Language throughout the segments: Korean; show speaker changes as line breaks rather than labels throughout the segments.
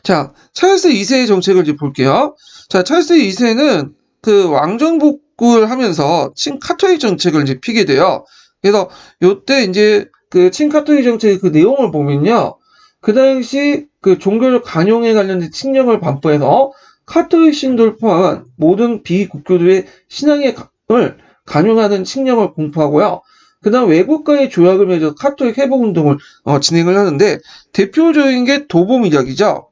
자, 찰스 2세의 정책을 이제 볼게요. 자, 찰스 2세는 그 왕정복국을 하면서 친카톨릭 정책을 이제 피게 돼요. 그래서 요때 이제 그 친카톨릭 정책의 그 내용을 보면요. 그 당시 그 종교적 간용에 관련된 칙령을 반포해서 카톨릭 신도를 포함한 모든 비국교도의 신앙을 간용하는 칙령을 공포하고요. 그 다음 외국과의 조약을 맺어 카톨릭 회복운동을 진행을 하는데 대표적인 게 도범 이야기죠.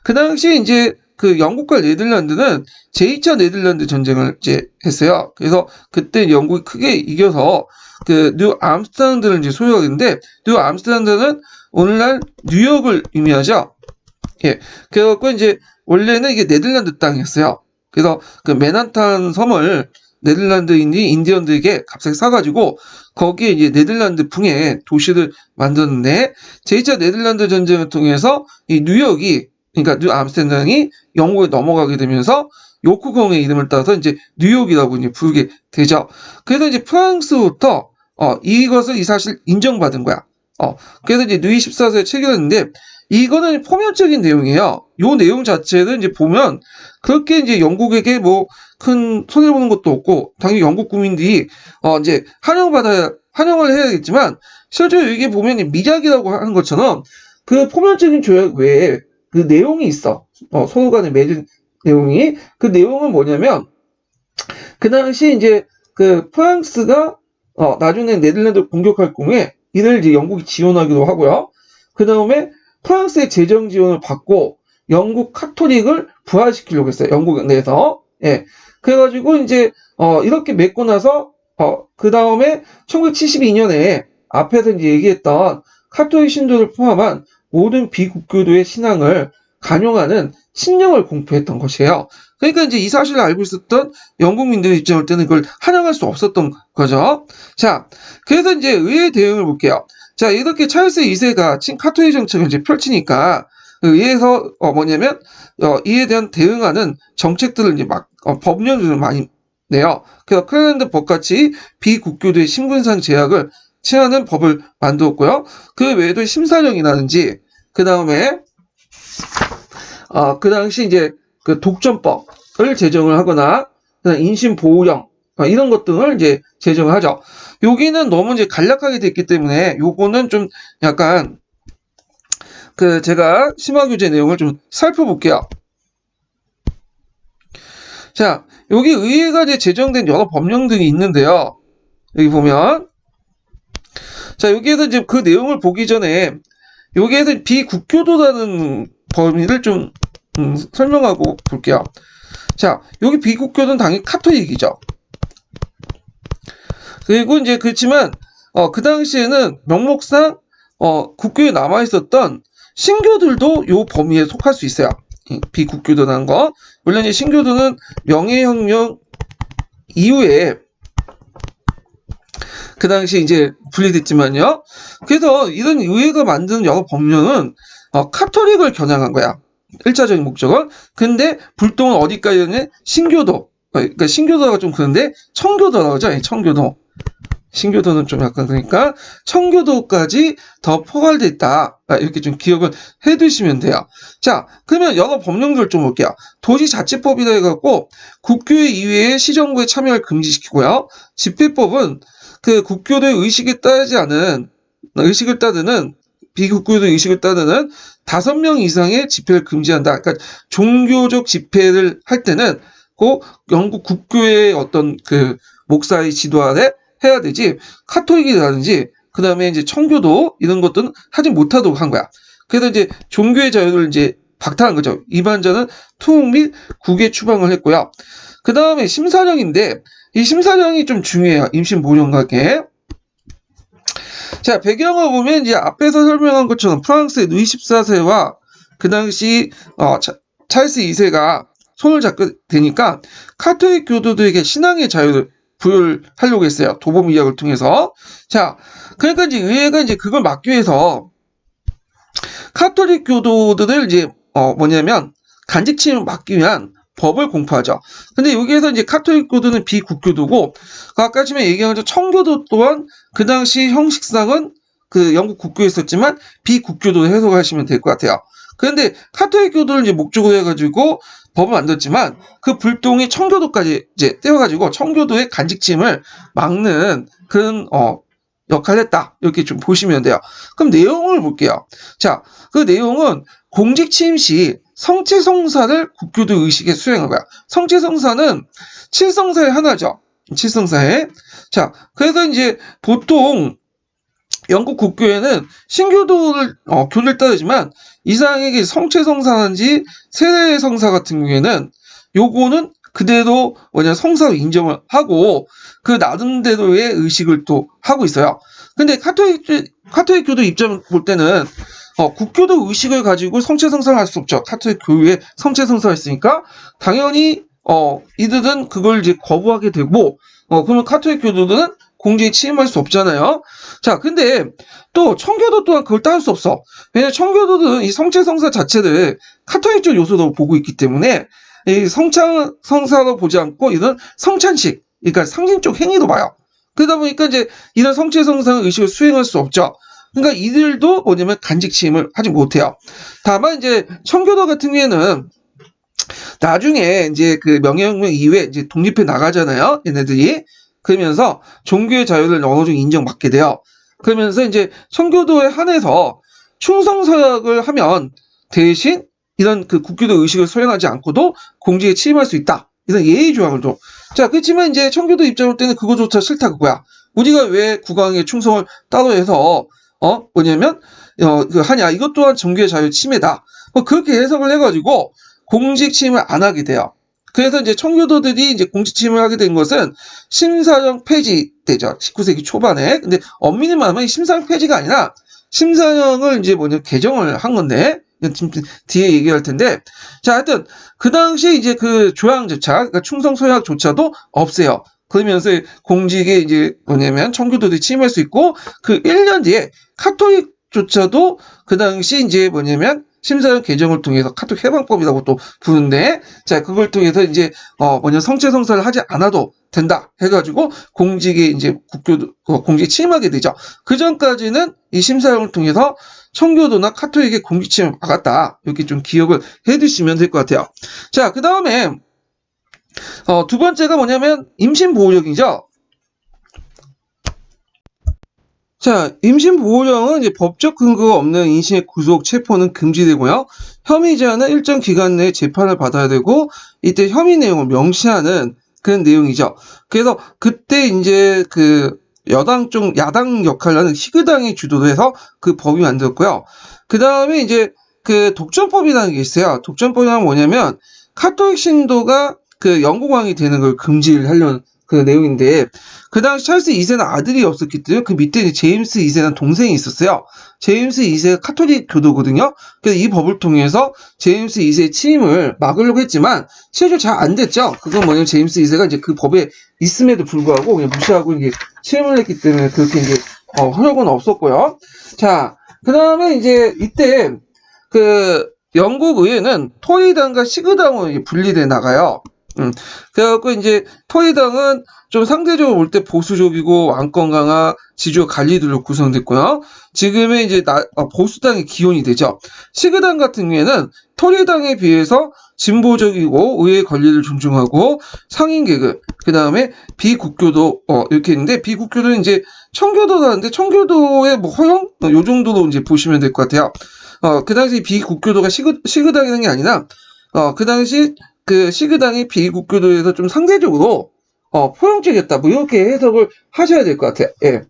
그 당시 이제 그 영국과 네덜란드는 제2차 네덜란드 전쟁을 이제 했어요. 그래서 그때 영국이 크게 이겨서 그 뉴 암스테르담을 이제 소유하게 됐는데, 뉴 암스테르담은 오늘날 뉴욕을 의미하죠. 예. 그래갖고 이제 원래는 이게 네덜란드 땅이었어요. 그래서 그 맨하탄 섬을 네덜란드인이 인디언들에게 값싸게 사가지고 거기에 이제 네덜란드 풍의 도시를 만들었는데, 제2차 네덜란드 전쟁을 통해서 이 뉴욕이, 그러니까 뉴 암스테르담이 영국에 넘어가게 되면서 요크공의 이름을 따서 이제 뉴욕이라고 이제 부르게 되죠. 그래서 이제 프랑스부터 이것을 이 사실 인정받은 거야. 그래서 이제 루이 14세에 체결했는데, 이거는 포면적인 내용이에요. 요 내용 자체를 이제 보면 그렇게 이제 영국에게 뭐 큰 손해 보는 것도 없고, 당연히 영국 국민들이 이제 환영을 해야겠지만, 실제로 이게 보면 미작이라고 하는 것처럼 그 포면적인 조약 외에 그 내용이 있어. 서로 간에 맺은 내용이. 그 내용은 뭐냐면, 그 당시 이제 그 프랑스가 나중에 네덜란드를 공격할 경우에 이를 이제 영국이 지원하기도 하고요. 그 다음에 프랑스의 재정 지원을 받고 영국 카톨릭을 부활시키려고 했어요. 영국 내에서. 예. 그래가지고 이제 이렇게 맺고 나서 그 다음에 1972년에 앞에서 이제 얘기했던 카톨릭 신도를 포함한 모든 비국교도의 신앙을 간용하는 신령을 공포했던 것이에요. 그러니까 이제 이 사실을 알고 있었던 영국민들의 입장일 때는 그걸 환영할 수 없었던 거죠. 자, 그래서 이제 의회 대응을 볼게요. 자, 이렇게 찰스 2세가 친카톨릭 정책을 이제 펼치니까 의회에서 뭐냐면 이에 대한 대응하는 정책들을 이제 막 법령들을 많이 내요. 그래서 클레랜드 법같이 비국교도의 신분상 제약을 취하는 법을 만들었고요. 그 외에도 심사령이라든지 그 다음에 그 당시 이제 그 독점법을 제정을 하거나 인신보호령 이런 것 등을 이제 제정을 하죠. 여기는 너무 이제 간략하게 됐기 때문에 요거는 좀 약간 그 제가 심화규제 내용을 좀 살펴볼게요. 자, 여기 의회가 이제 제정된 여러 법령 등이 있는데요. 여기 보면 자, 여기에서 이제 그 내용을 보기 전에 여기에서 비국교도라는 범위를 좀 설명하고 볼게요. 자, 여기 비국교도는 당연히 카톨릭이죠. 그리고 이제 그렇지만 그 당시에는 명목상 국교에 남아 있었던 신교들도 요 범위에 속할 수 있어요. 비국교도라는 거. 물론 이제 신교도는 명예혁명 이후에 그 당시 이제 분리됐지만요. 그래서 이런 의회가 만든 여러 법령은 카톨릭을 겨냥한 거야. 1차적인 목적은. 근데 불똥은 어디까지는 신교도. 그러니까 신교도가 좀 그런데 청교도라고 하죠. 청교도. 신교도는 좀 약간 그러니까 청교도까지 더 포괄되어 있다. 이렇게 좀 기억을 해두시면 돼요. 자, 그러면 여러 법령들을 좀 볼게요. 도시자치법이라 해갖고 국교회 이외에 시정부의 참여를 금지시키고요. 집회법은 그 국교도의 의식을 따르는 비국교도 의식을 따르는 5명 이상의 집회를 금지한다. 그러니까 종교적 집회를 할 때는 꼭 영국 국교의 어떤 그 목사의 지도 아래 해야 되지, 카톨릭이라든지 그 다음에 이제 청교도 이런 것들은 하지 못하도록 한 거야. 그래서 이제 종교의 자유를 이제 박탈한 거죠. 이반자는 투옥 및 국외 추방을 했고요. 그 다음에 심사령인데 이 심사령이 좀 중요해요. 임신보호령과 함께. 자, 배경을 보면 이제 앞에서 설명한 것처럼 프랑스의 루이 14세와 그 당시 찰스 2세가 손을 잡게 되니까 카톨릭 교도들에게 신앙의 자유를 부여를 하려고 했어요. 도범 이약을 통해서. 자, 그러니까 이제 의회가 이제 그걸 막기 위해서 카톨릭 교도들을 이제 뭐냐면 간직 침입을 막기 위한 법을 공포하죠. 근데 여기에서 이제 카톨릭 교도는 비국교도고, 아까 전에 얘기한 것처럼 청교도 또한 그 당시 형식상은 그 영국 국교에 있었지만 비국교도로 해석하시면 될 것 같아요. 그런데 카톨릭 교도를 이제 목적으로 해가지고 법을 만들었지만 그 불똥이 청교도까지 이제 떼어가지고 청교도의 간직침을 막는 그런 역할을 했다. 이렇게 좀 보시면 돼요. 그럼 내용을 볼게요. 자, 그 내용은 공직 취임 시 성체성사를 국교도 의식에 수행한 거야. 성체성사는 칠성사의 하나죠. 칠성사에. 자, 그래서 이제 보통 영국 국교에는 신교도를 교를 따르지만 이상에게 성체성사인지 세례성사 같은 경우에는 요거는 그대로 성사로 인정을 하고 그 나름대로의 의식을 또 하고 있어요. 근데 카톨릭 교도 입장 볼 때는 국교도 의식을 가지고 성체성사를 할 수 없죠. 카톨릭 교회에 성체성사가 있으니까 당연히 이들은 그걸 이제 거부하게 되고 그러면 카톨릭 교도들은 공직에 취임할 수 없잖아요. 자, 근데 또 청교도 또한 그걸 따를 수 없어. 왜냐면 청교도들은 이 성체성사 자체를 카톨릭적 요소로 보고 있기 때문에 이 성사로 보지 않고 이런 성찬식, 그러니까 상징적 행위로 봐요. 그러다 보니까 이제 이런 성체성사 의식을 수행할 수 없죠. 그러니까 이들도 간직 취임을 하지 못해요. 다만 이제 청교도 같은 경우에는 나중에 이제 그 명예혁명 이후에 이제 독립해 나가잖아요. 얘네들이. 그러면서 종교의 자유를 어느 정도 인정받게 돼요. 그러면서 이제 청교도에 한해서 충성서약을 하면 대신 이런 그 국교도 의식을 수행하지 않고도 공직에 취임할 수 있다. 이런 예의 조항을 줘. 자, 그렇지만 이제 청교도 입장일 때는 그거조차 싫다 그거야. 우리가 왜 국왕의 충성을 따로 해서 하냐? 이것 또한 종교의 자유 침해다. 그렇게 해석을 해가지고 공직 취임을 안 하게 돼요. 그래서 이제 청교도들이 이제 공직 취임을 하게 된 것은 심사령 폐지 때죠. 19세기 초반에. 근데 엄밀히 말하면 심사령 폐지가 아니라 심사령을 이제 개정을 한 건데 지금 뒤에 얘기할 텐데 자, 하여튼 그 당시에 이제 그 조항조차 그러니까 충성서약조차도 없애요. 그러면서 공직에 이제 청교도들이 취임할 수 있고 그 1년 뒤에 카톨릭조차도 그 당시 이제 심사령 개정을 통해서 카톨릭 해방법이라고 또 부르는데, 자, 그걸 통해서 이제, 성체성사를 하지 않아도 된다. 해가지고, 공직에 이제 공직에 취임하게 되죠. 그 전까지는 이 심사령을 통해서 청교도나 카톨릭의 공직 취임을 막았다. 이렇게 좀 기억을 해 두시면 될 것 같아요. 자, 그 다음에, 두 번째가 임신보호령이죠. 자, 임신보호령은 이제 법적 근거가 없는 인신의 구속, 체포는 금지되고요. 혐의자는 일정 기간 내에 재판을 받아야 되고, 이때 혐의 내용을 명시하는 그런 내용이죠. 그래서 그때 이제 그 야당 역할을 하는 희그당이 주도를 해서 그 법이 만들었고요. 그 다음에 이제 그 독점법이라는 게 있어요. 독점법이란 뭐냐면, 카톨릭 신도가 그 영국왕이 되는 걸 금지를 하려는 그 내용인데, 그 당시 찰스 2세는 아들이 없었기 때문에 그 밑에 제임스 2세라는 동생이 있었어요. 제임스 2세가 카톨릭 교도거든요. 그래서 이 법을 통해서 제임스 2세의 취임을 막으려고 했지만 실제로 잘 안 됐죠. 그건 제임스 2세가 이제 그 법에 있음에도 불구하고 그냥 무시하고 이게 취임을 했기 때문에 그렇게 이제 효력은 없었고요. 자, 그 다음에 이제 이때 그 영국 의회는 토리당과 시그당으로 분리돼 나가요. 그래갖고 이제 토리당은 좀 상대적으로 볼 때 보수적이고 왕권 강화, 지주 관리들로 구성됐고요. 지금의 이제 보수당의 기원이 되죠. 시그당 같은 경우에는 토리당에 비해서 진보적이고 의회 권리를 존중하고 상인 계급, 그 다음에 비국교도 이렇게 있는데 비국교도는 이제 청교도라는데 청교도의 허용 요 정도로 이제 보시면 될 것 같아요. 그 당시 비국교도가 시그당이라는 게 아니라 그 당시 그 시그당이 비국교도에서 좀 상대적으로 포용적이었다. 이렇게 해석을 하셔야 될 것 같아요. 예.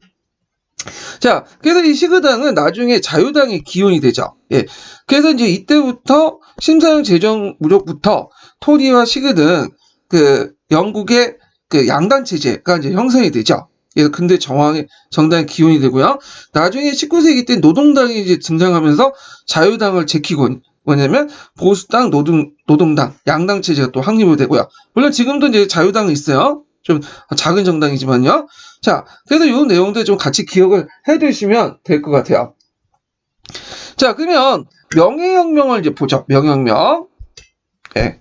자, 그래서 이 시그당은 나중에 자유당의 기원이 되죠. 예. 그래서 이제 이때부터 심사령 제정 무력부터 토리와 시그등 그 영국의 그 양당 체제가 이제 형성이 되죠. 그래서 근대 정당의 기원이 되고요. 나중에 19세기 때 노동당이 이제 등장하면서 자유당을 제키고 뭐냐면 보수당, 노동당, 양당 체제가 또 확립이 되고요. 물론 지금도 이제 자유당은 있어요. 좀 작은 정당이지만요. 자, 그래서 이 내용들 좀 같이 기억을 해 두시면 될 것 같아요. 자, 그러면 명예혁명을 이제 보죠. 명예혁명. 네.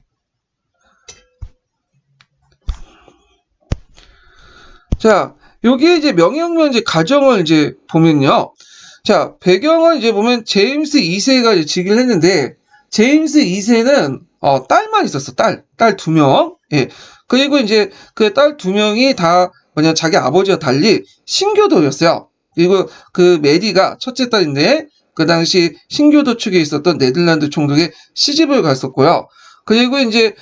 자, 여기에 이제 명예혁명 이제 과정을 이제 보면요. 자, 배경은 이제 보면 제임스 2세가 이제 즉위를 했는데, 제임스 2세는 딸만 있었어. 딸 2명. 예. 그리고 이제 그 딸 2명이 다 뭐냐 자기 아버지와 달리 신교도였어요. 그리고 그 메리가 첫째 딸인데 그 당시 신교도 축에 있었던 네덜란드 총독의 시집을 갔었고요. 그리고 이제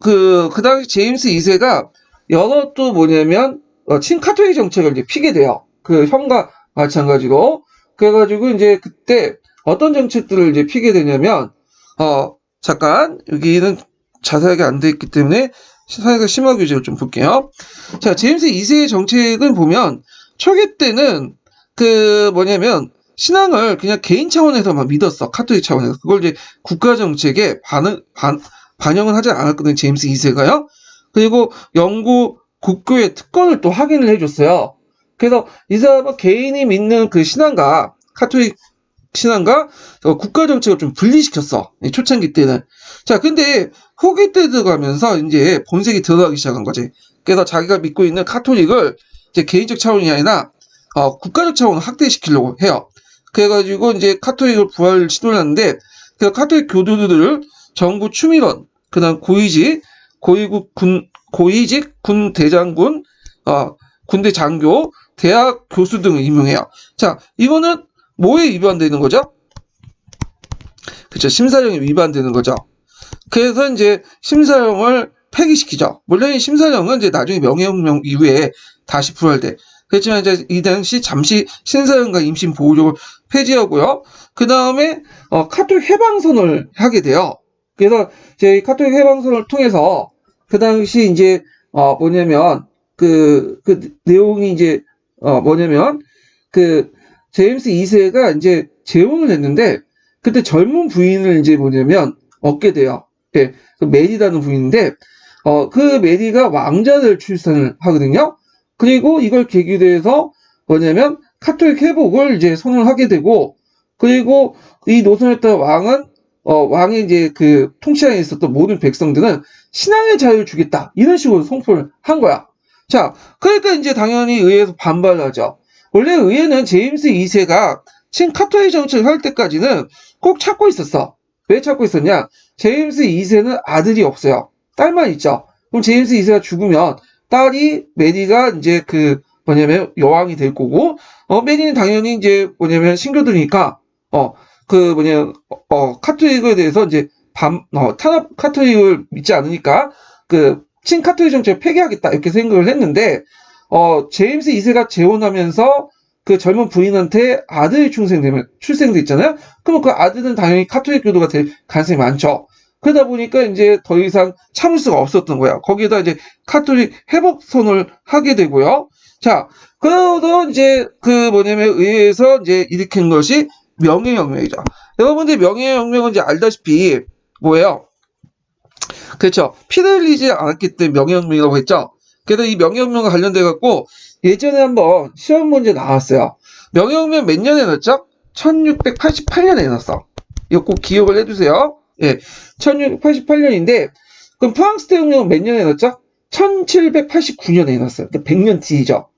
그 당시 제임스 2세가 여러 또 뭐냐면 친카톨릭 정책을 이제 피게 돼요. 그 형과 마찬가지로. 그래가지고 이제 그때 어떤 정책들을 이제 피게 되냐면 잠깐 여기는 자세하게 안 돼 있기 때문에 사회가 심화 규제를 좀 볼게요. 자, 제임스 2세의 정책은 보면 초기 때는 그 뭐냐면 신앙을 그냥 개인 차원에서만 믿었어. 카톨릭 차원에서. 그걸 이제 국가 정책에 반영을 하지 않았거든요. 제임스 2세가요. 그리고 영국 국교의 특권을 또 확인을 해줬어요. 그래서 이 사람은 개인이 믿는 그 신앙과 카톨릭 신앙과 국가 정책을 좀 분리시켰어. 초창기 때는. 자, 근데 후기 때 들어가면서 이제 본색이 드러나기 시작한 거지. 그래서 자기가 믿고 있는 카톨릭을 이제 개인적 차원이 아니라 국가적 차원으로 확대시키려고 해요. 그래가지고 이제 카톨릭을 부활 시도를 하는데 그 카톨릭 교도들을 정부 추미론, 그다음 고위직 군 대장군, 군대 장교, 대학 교수 등을 임명해요. 자, 이거는 뭐에 위반되는 거죠? 그쵸, 심사령에 위반되는 거죠. 그래서 이제 심사령을 폐기시키죠. 물론 이 심사령은 이제 나중에 명예혁명 이후에 다시 부활돼. 그렇지만 이제 이 당시 잠시 신사령과 임신 보호족을 폐지하고요. 그 다음에 카톨릭 해방선을 하게 돼요. 그래서 이제 카톨릭 해방선을 통해서 그 당시 이제 뭐냐면 그 내용이 이제 뭐냐면 그 제임스 2세가 이제 재혼을 했는데 그때 젊은 부인을 이제 뭐냐면 얻게 돼요. 예, 그 메리라는 부인인데 그 메리가 왕자를 출산을 하거든요. 그리고 이걸 계기로 해서 뭐냐면 카톨릭 회복을 이제 선언하게 되고 그리고 이 노선에 따라 왕은 왕의 이제 그 통치하에 있었던 모든 백성들은 신앙의 자유를 주겠다 이런 식으로 선포를 한 거야. 자, 그러니까 이제 당연히 의회에서 반발을 하죠. 원래 의회는 제임스 2세가 친카톨릭 정책을 할 때까지는 꼭 찾고 있었어. 왜 찾고 있었냐? 제임스 2세는 아들이 없어요. 딸만 있죠. 그럼 제임스 2세가 죽으면 딸이 메리가 이제 그 뭐냐면 여왕이 될 거고, 메리는 당연히 이제 뭐냐면 신교도니까, 그 카톨릭에 대해서 이제 탄압 카톨릭을 믿지 않으니까 그 친카톨릭 정책을 폐기하겠다 이렇게 생각을 했는데, 제임스 2세가 재혼하면서 그 젊은 부인한테 아들이 출생돼 있잖아요. 그럼 그 아들은 당연히 카톨릭 교도가 될 가능성이 많죠. 그러다 보니까 이제 더 이상 참을 수가 없었던 거야. 거기에다 이제 카톨릭 회복선을 하게 되고요. 자, 그러던 이제 그 뭐냐면 의회에서 이제 일으킨 것이 명예혁명이죠. 여러분들 명예혁명은 이제 알다시피 뭐예요? 그렇죠. 피를 흘리지 않았기 때문에 명예혁명이라고 했죠. 그래서 이 명예혁명과 관련돼 갖고 예전에 한번 시험 문제 나왔어요. 명예혁명 몇 년에 났죠? 1688년에 났어. 이거 꼭 기억을 해두세요. 예, 1688년인데 그럼 프랑스 대혁명은 몇 년에 났죠? 1789년에 났어요. 그러니까 100년 뒤죠.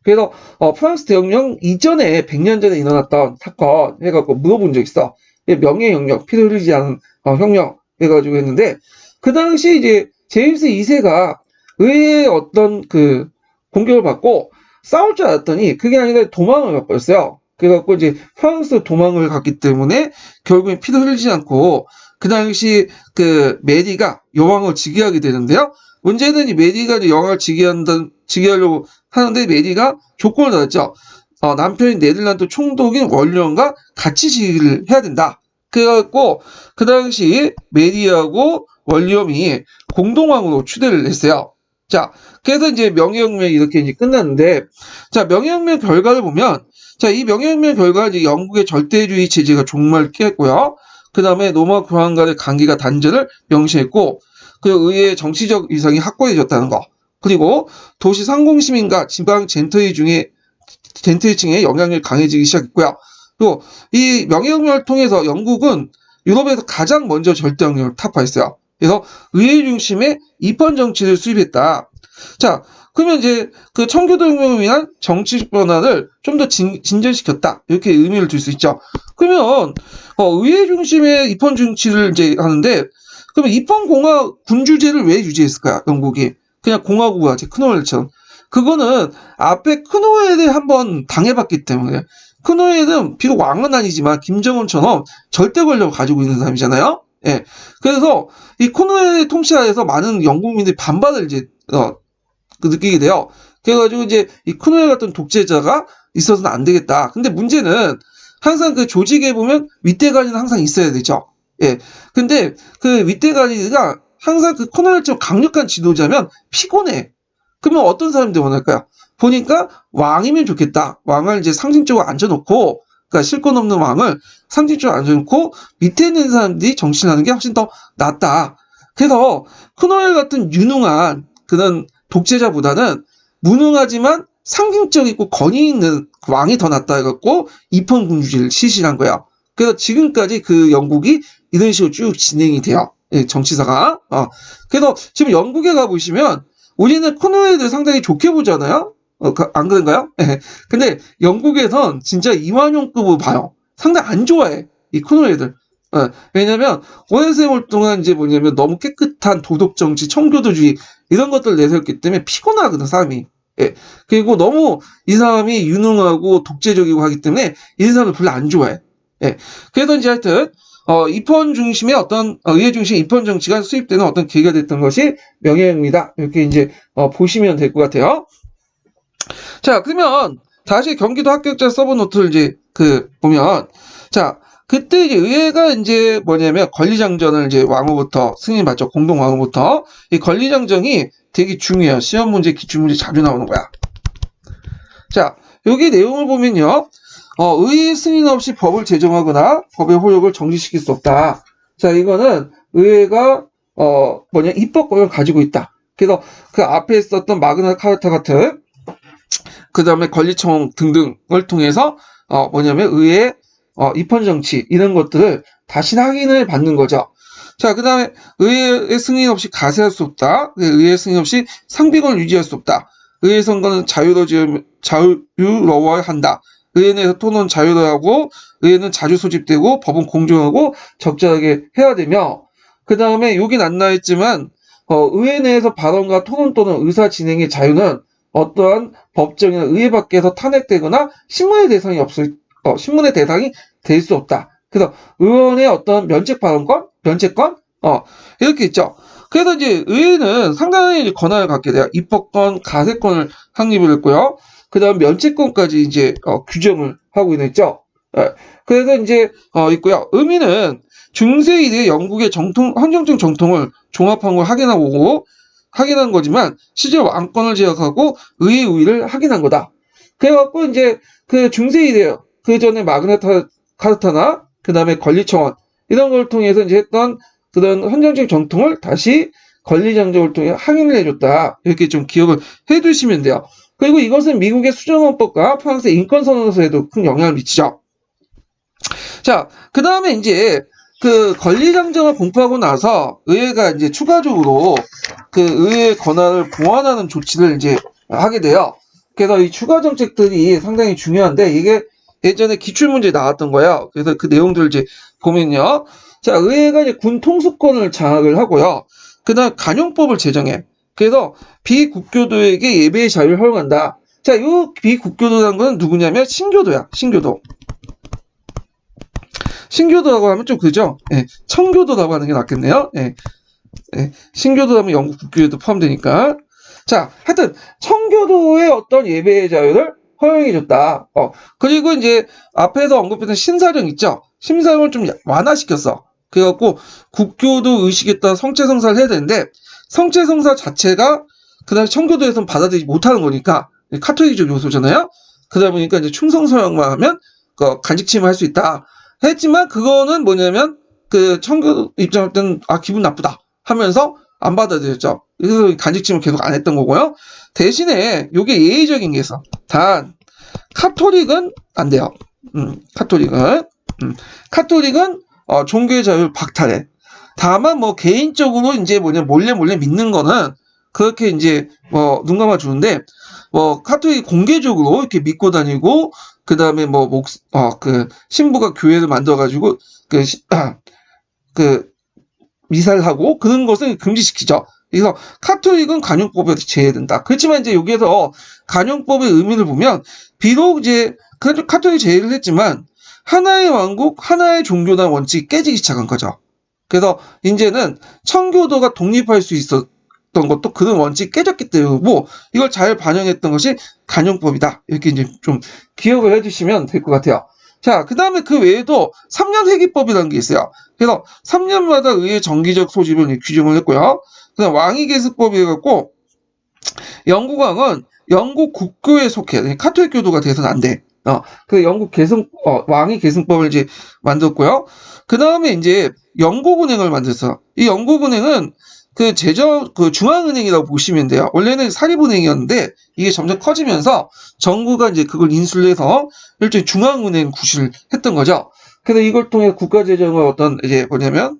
그래서 프랑스 대혁명 이전에 100년 전에 일어났던 사건 해갖고 물어본 적 있어. 명예혁명, 피를 흘리지 않은 혁명 해가지고 했는데 그 당시 이제 제임스 2세가 의회의 어떤 그 공격을 받고 싸울 줄 알았더니 그게 아니라 도망을 가버렸어요. 그래갖고 이제 프랑스 도망을 갔기 때문에 결국엔 피도 흘리지 않고 그 당시 그 메리가 여왕을 즉위하게 되는데요. 문제는 이 메리가 이제 여왕을 즉위하려고 하는데 메리가 조건을 달았죠. 남편인 네덜란드 총독인 월령과 같이 즉위를 해야 된다. 그래갖고 그 당시 메리하고 월리엄이 공동왕으로 추대를 했어요. 자, 그래서 이제 명예혁명이 이렇게 이제 끝났는데, 자, 명예혁명 결과를 보면, 자, 이 명예혁명 결과는 이제 영국의 절대주의 체제가 종말을 깨했고요. 그 다음에 로마 교황 간의 관계가 단절을 명시했고, 그리고 의회의 정치적 위상이 확고해졌다는 거. 그리고 도시 상공시민과 지방 젠틀층의 영향력이 강해지기 시작했고요. 그리고 이 명예혁명을 통해서 영국은 유럽에서 가장 먼저 절대혁명을 타파했어요. 그래서 의회 중심의 입헌 정치를 수립했다. 자, 그러면 이제 그 청교도혁명을 위한 정치적 변화를 좀 더 진전시켰다. 이렇게 의미를 둘 수 있죠. 그러면 의회 중심의 입헌 정치를 이제 하는데 그러면 입헌공화 군주제를 왜 유지했을까요? 영국이 그냥 공화국이지 크노웰처럼. 그거는 앞에 크노웰을 한번 당해봤기 때문에 크노웰은 비록 왕은 아니지만 김정은처럼 절대 권력을 가지고 있는 사람이잖아요. 예. 그래서 이 크노웰의 통치하에서 많은 영국민들이 반발을 이제 느끼게 돼요. 그래가지고 이제 이 크노웰 같은 독재자가 있어서는 안 되겠다. 근데 문제는 항상 그 조직에 보면 윗대가리는 항상 있어야 되죠. 예. 근데 그 윗대가리가 항상 그 크노웰처럼 강력한 지도자면 피곤해. 그러면 어떤 사람들이 원할까요? 보니까 왕이면 좋겠다. 왕을 이제 상징적으로 앉혀놓고, 그러니까 실권 없는 왕을 상징적으로 앉혀놓고 밑에 있는 사람들이 정치하는 게 훨씬 더 낫다. 그래서 크노웰 같은 유능한 그런 독재자보다는 무능하지만 상징적이고 권위 있는 왕이 더 낫다 해갖고 입헌군주제를 실시한 거야. 그래서 지금까지 그 영국이 이런 식으로 쭉 진행이 돼요. 예, 정치사가. 그래서 지금 영국에 가보시면 우리는 크노웰을 상당히 좋게 보잖아요. 안 그런가요? 예. 근데 영국에선 진짜 이완용급으로 봐요. 상당히 안 좋아해. 이 크노웰들. 왜냐면 오랜 세월 동안 이제 뭐냐면 너무 깨끗한 도덕정치, 청교도주의 이런 것들을 내세웠기 때문에 피곤하거든 사람이. 예. 그리고 너무 이 사람이 유능하고 독재적이고 하기 때문에 이 사람을 별로 안 좋아해. 예. 그래서 이제 하여튼 입헌 중심의 어떤 의회 중심의 입헌 정치가 수립되는 어떤 계기가 됐던 것이 명예혁명이다. 이렇게 이제 보시면 될 것 같아요. 자, 그러면 다시 경기도 합격자 서브 노트를 이제 보면 자. 그때 이제 의회가 이제 뭐냐면 권리장전을 이제 왕후부터 승인받죠. 공동 왕후부터. 이 권리장전이 되게 중요해요. 시험 문제, 기출문제 자주 나오는 거야. 자, 여기 내용을 보면요. 의회 승인 없이 법을 제정하거나 법의 효력을 정지시킬 수 없다. 자, 이거는 의회가 입법권을 가지고 있다. 그래서 그 앞에 있었던 마그나 카르타 같은 그 다음에 권리청 등등을 통해서 의회 입헌 정치 이런 것들을 다시 확인을 받는 거죠. 자, 그 다음에 의회 승인 없이 가세할 수 없다. 의회 승인 없이 상비권을 유지할 수 없다. 의회 선거는 자유로워야 한다. 의회 내에서 토론 자유로하고 의회는 자주 소집되고 법은 공정하고 적절하게 해야 되며 그 다음에 여긴 안 나와있지만 의회 내에서 발언과 토론 또는 의사 진행의 자유는 어떠한 법정이나 의회 밖에서 탄핵되거나 신문의 대상이 될 수 없다. 그래서 의원의 어떤 면책 발언권, 면책권, 이렇게 있죠. 그래서 이제 의회는 상당히 권한을 갖게 돼요. 입법권, 가세권을 확립을 했고요. 그 다음 면책권까지 이제 규정을 하고 있죠. 그래서 이제 있고요. 의미는 중세 이래 영국의 헌정적 정통을 종합한 걸 확인한 거지만 실제 왕권을 제약하고 의회 우위를 확인한 거다. 그래갖고 이제 그 중세 이래요. 그 전에 마그나 카르타나 그 다음에 권리청원 이런 걸 통해서 이제 했던 그런 헌정적 정통을 다시 권리장적을 통해 확인을 해줬다. 이렇게 좀 기억을 해두시면 돼요. 그리고 이것은 미국의 수정헌법과 프랑스의 인권선언서에도 큰 영향을 미치죠. 자, 그 다음에 이제 그 권리장정을 공포하고 나서 의회가 이제 추가적으로 그 의회의 권한을 보완하는 조치를 이제 하게 돼요. 그래서 이 추가 정책들이 상당히 중요한데 이게 예전에 기출문제에 나왔던 거예요. 그래서 그 내용들을 이제 보면요. 자, 의회가 이제 군 통수권을 장악을 하고요. 그 다음 간용법을 제정해. 그래서 비국교도에게 예배의 자유를 허용한다. 자, 이 비국교도라는 건 누구냐면 신교도야. 신교도. 신교도라고 하면 좀 그죠? 예, 청교도라고 하는 게 낫겠네요. 예, 신교도 하면 영국 국교에도 포함되니까. 자, 하여튼 청교도의 어떤 예배의 자유를 허용해줬다. 그리고 이제 앞에서 언급했던 신사령 있죠? 신사령을 좀 완화시켰어. 그래갖고 국교도 의식에 따라 성체성사를 해야 되는데 성체성사 자체가 그다음에 청교도에서는 받아들이지 못하는 거니까 카톨릭적 요소잖아요. 그러다 보니까 이제 충성서령만 하면 간직침을 할 수 있다. 했지만 그거는 뭐냐면 그 청교도 입장할 때는 기분 나쁘다 하면서 안 받아들였죠. 그래서 간직침을 계속 안 했던 거고요. 대신에 이게 예의적인 게 있어. 단 카톨릭은 안 돼요. 카톨릭은 종교의 자유를 박탈해. 다만 뭐 개인적으로 이제 몰래 믿는 거는 그렇게 이제 눈 감아주는데 카톨릭이 공개적으로 이렇게 믿고 다니고 그 다음에 그 신부가 교회를 만들어가지고 그 미사를 하고 그런 것을 금지시키죠. 그래서 카톨릭은 간용법에서 제외된다. 그렇지만 이제 여기에서 간용법의 의미를 보면 비록 이제 카톨릭이 제외를 했지만 하나의 왕국, 하나의 종교라는 원칙이 깨지기 시작한 거죠. 그래서 이제는 청교도가 독립할 수 있었던 것도 그런 원칙이 깨졌기 때문이고 이걸 잘 반영했던 것이 간용법이다. 이렇게 이제 좀 기억을 해주시면 될 것 같아요. 자, 그 다음에 그 외에도 3년 회기법이라는 게 있어요. 그래서 3년마다 의회 정기적 소집을 규정을 했고요. 그다음 왕위 계승법이 갖고 영국 왕은 영국 국교에 속해 카톨릭 교도가 돼서는 안 돼. 그 영국 왕위 계승법을 이제 만들었고요. 그 다음에 이제 영국은행을 만들었어. 이 영국은행은 그 중앙은행이라고 보시면 돼요. 원래는 사립은행이었는데 이게 점점 커지면서 정부가 이제 그걸 인수를 해서 일종의 중앙은행 구실을 했던 거죠. 그래서 이걸 통해 국가재정의 어떤 이제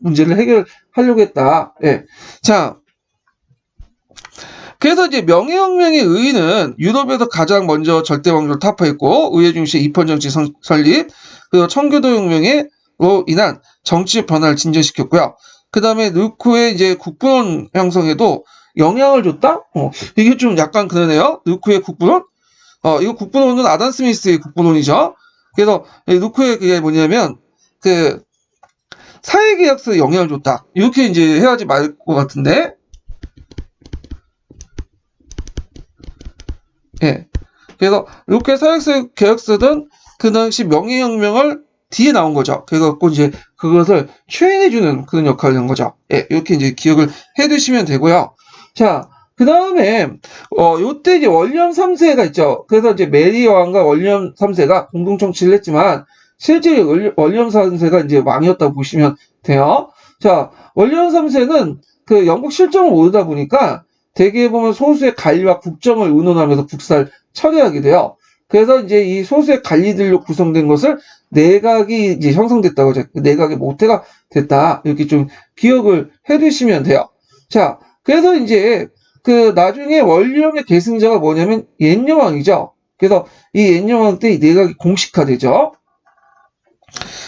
문제를 해결하려고 했다. 예. 자, 그래서 이제 명예혁명의 의의는 유럽에서 가장 먼저 절대왕조를 타파했고 의회 중시의 입헌정치 설립, 그리고 청교도혁명으로 인한 정치적 변화를 진전시켰고요. 그 다음에 르쿠의 이제 국부론 형성에도 영향을 줬다? 이게 좀 약간 그러네요. 르쿠의 국부론? 이거 국부론은 아담 스미스의 국부론이죠. 그래서 르쿠의 그게 뭐냐면 그 사회계약서에 영향을 줬다. 이렇게 이제 해야지 말 것 같은데. 예. 그래서 이렇게 사회계약서든 그 당시 명예혁명을 뒤에 나온 거죠. 그래갖고 이제 그것을 추행해주는 그런 역할을 한 거죠. 예, 이렇게 이제 기억을 해두시면 되고요. 자, 그 다음에, 요때 이제 월리엄 3세가 있죠. 그래서 이제 메리 왕과 월리엄 3세가 공동정치를 했지만, 실제 월리엄 3세가 이제 왕이었다고 보시면 돼요. 자, 월리엄 3세는 그 영국 실정을 모르다 보니까 대개 보면 소수의 관리와 국정을 의논하면서 국사를 처리하게 돼요. 그래서 이제 이 소수의 관리들로 구성된 것을 내각이 이제 형성됐다고 하죠. 내각의 모태가 됐다. 이렇게 좀 기억을 해두시면 돼요. 자, 그래서 이제 그 나중에 원리엄의 계승자가 뭐냐면 옛여왕이죠. 그래서 이 옛여왕 때 이 내각이 공식화되죠.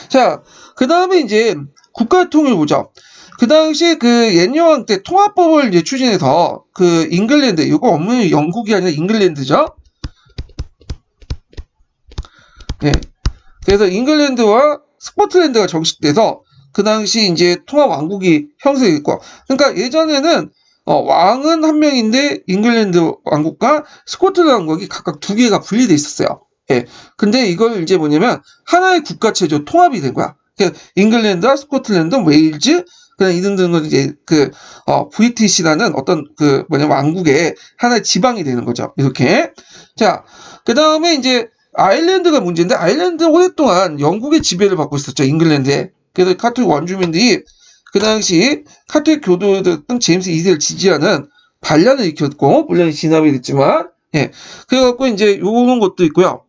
자, 그 다음에 이제 국가통일 보죠. 그 당시 그 옛여왕 때 통합법을 이제 추진해서 그 잉글랜드, 이거 업무 영국이 아니라 잉글랜드죠. 네. 그래서 잉글랜드와 스코틀랜드가 정식돼서 그 당시 이제 통합 왕국이 형성이 됐고, 그러니까 예전에는 왕은 한 명인데 잉글랜드 왕국과 스코틀랜드 왕국이 각각 두 개가 분리돼 있었어요. 예. 근데 이걸 이제 뭐냐면 하나의 국가 체조 통합이 된 거야. 그러니까 잉글랜드와 스코틀랜드, 웨일즈, 그냥 이런 등은 이제 브리티시라는 어떤 왕국의 하나의 지방이 되는 거죠. 이렇게. 자, 그 다음에 이제 아일랜드가 문제인데 아일랜드는 오랫동안 영국의 지배를 받고 있었죠. 잉글랜드에. 그래서 카톨릭 원주민들이 그 당시 카톨릭 교도였던 제임스 2세를 지지하는 반란을 일으켰고 물론 진압이 됐지만 예. 그래갖고 이제 요런 것도 있고요.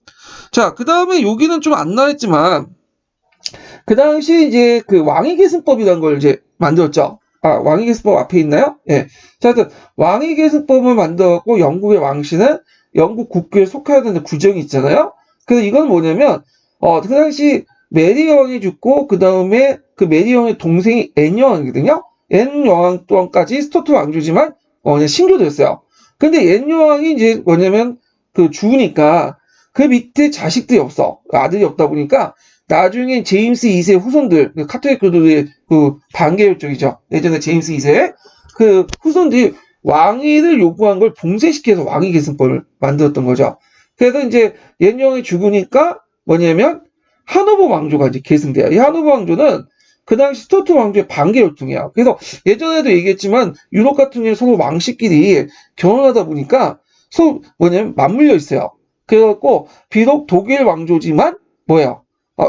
자, 그 다음에 여기는 좀 안 나왔지만 그 당시 이제 그 왕위 계승법이라는 걸 이제 만들었죠. 왕위 계승법 앞에 있나요? 예. 자, 왕위 계승법을 만들었고 영국의 왕실은 영국 국교에 속해야 되는 규정이 있잖아요. 그래서 이건 뭐냐면 그 당시 메리 여왕이 죽고 그 다음에 그 메리 여왕의 동생이 앤 여왕이거든요. 앤 여왕 또한까지 스토트 왕조지만 그냥 신교도였어요. 근데 앤 여왕이 이제 뭐냐면 죽으니까 그 밑에 자식들이 없어. 아들이 없다 보니까 나중에 제임스 2세 후손들, 카톨릭 교도의 반개혁 쪽이죠. 예전에 제임스 2세 그 후손들이 왕위를 요구한 걸 봉쇄시켜서 왕위 계승법을 만들었던 거죠. 그래서 이제 옛 여왕이 죽으니까 뭐냐면 하노버 왕조가 이제 계승돼요. 이 하노버 왕조는 그 당시 스토트 왕조의 반개혈통이에요. 그래서 예전에도 얘기했지만 유럽 같은 경우에 서로 왕실끼리 결혼하다 보니까 서로 뭐냐면 맞물려 있어요. 그래갖고 비록 독일 왕조지만 뭐예요?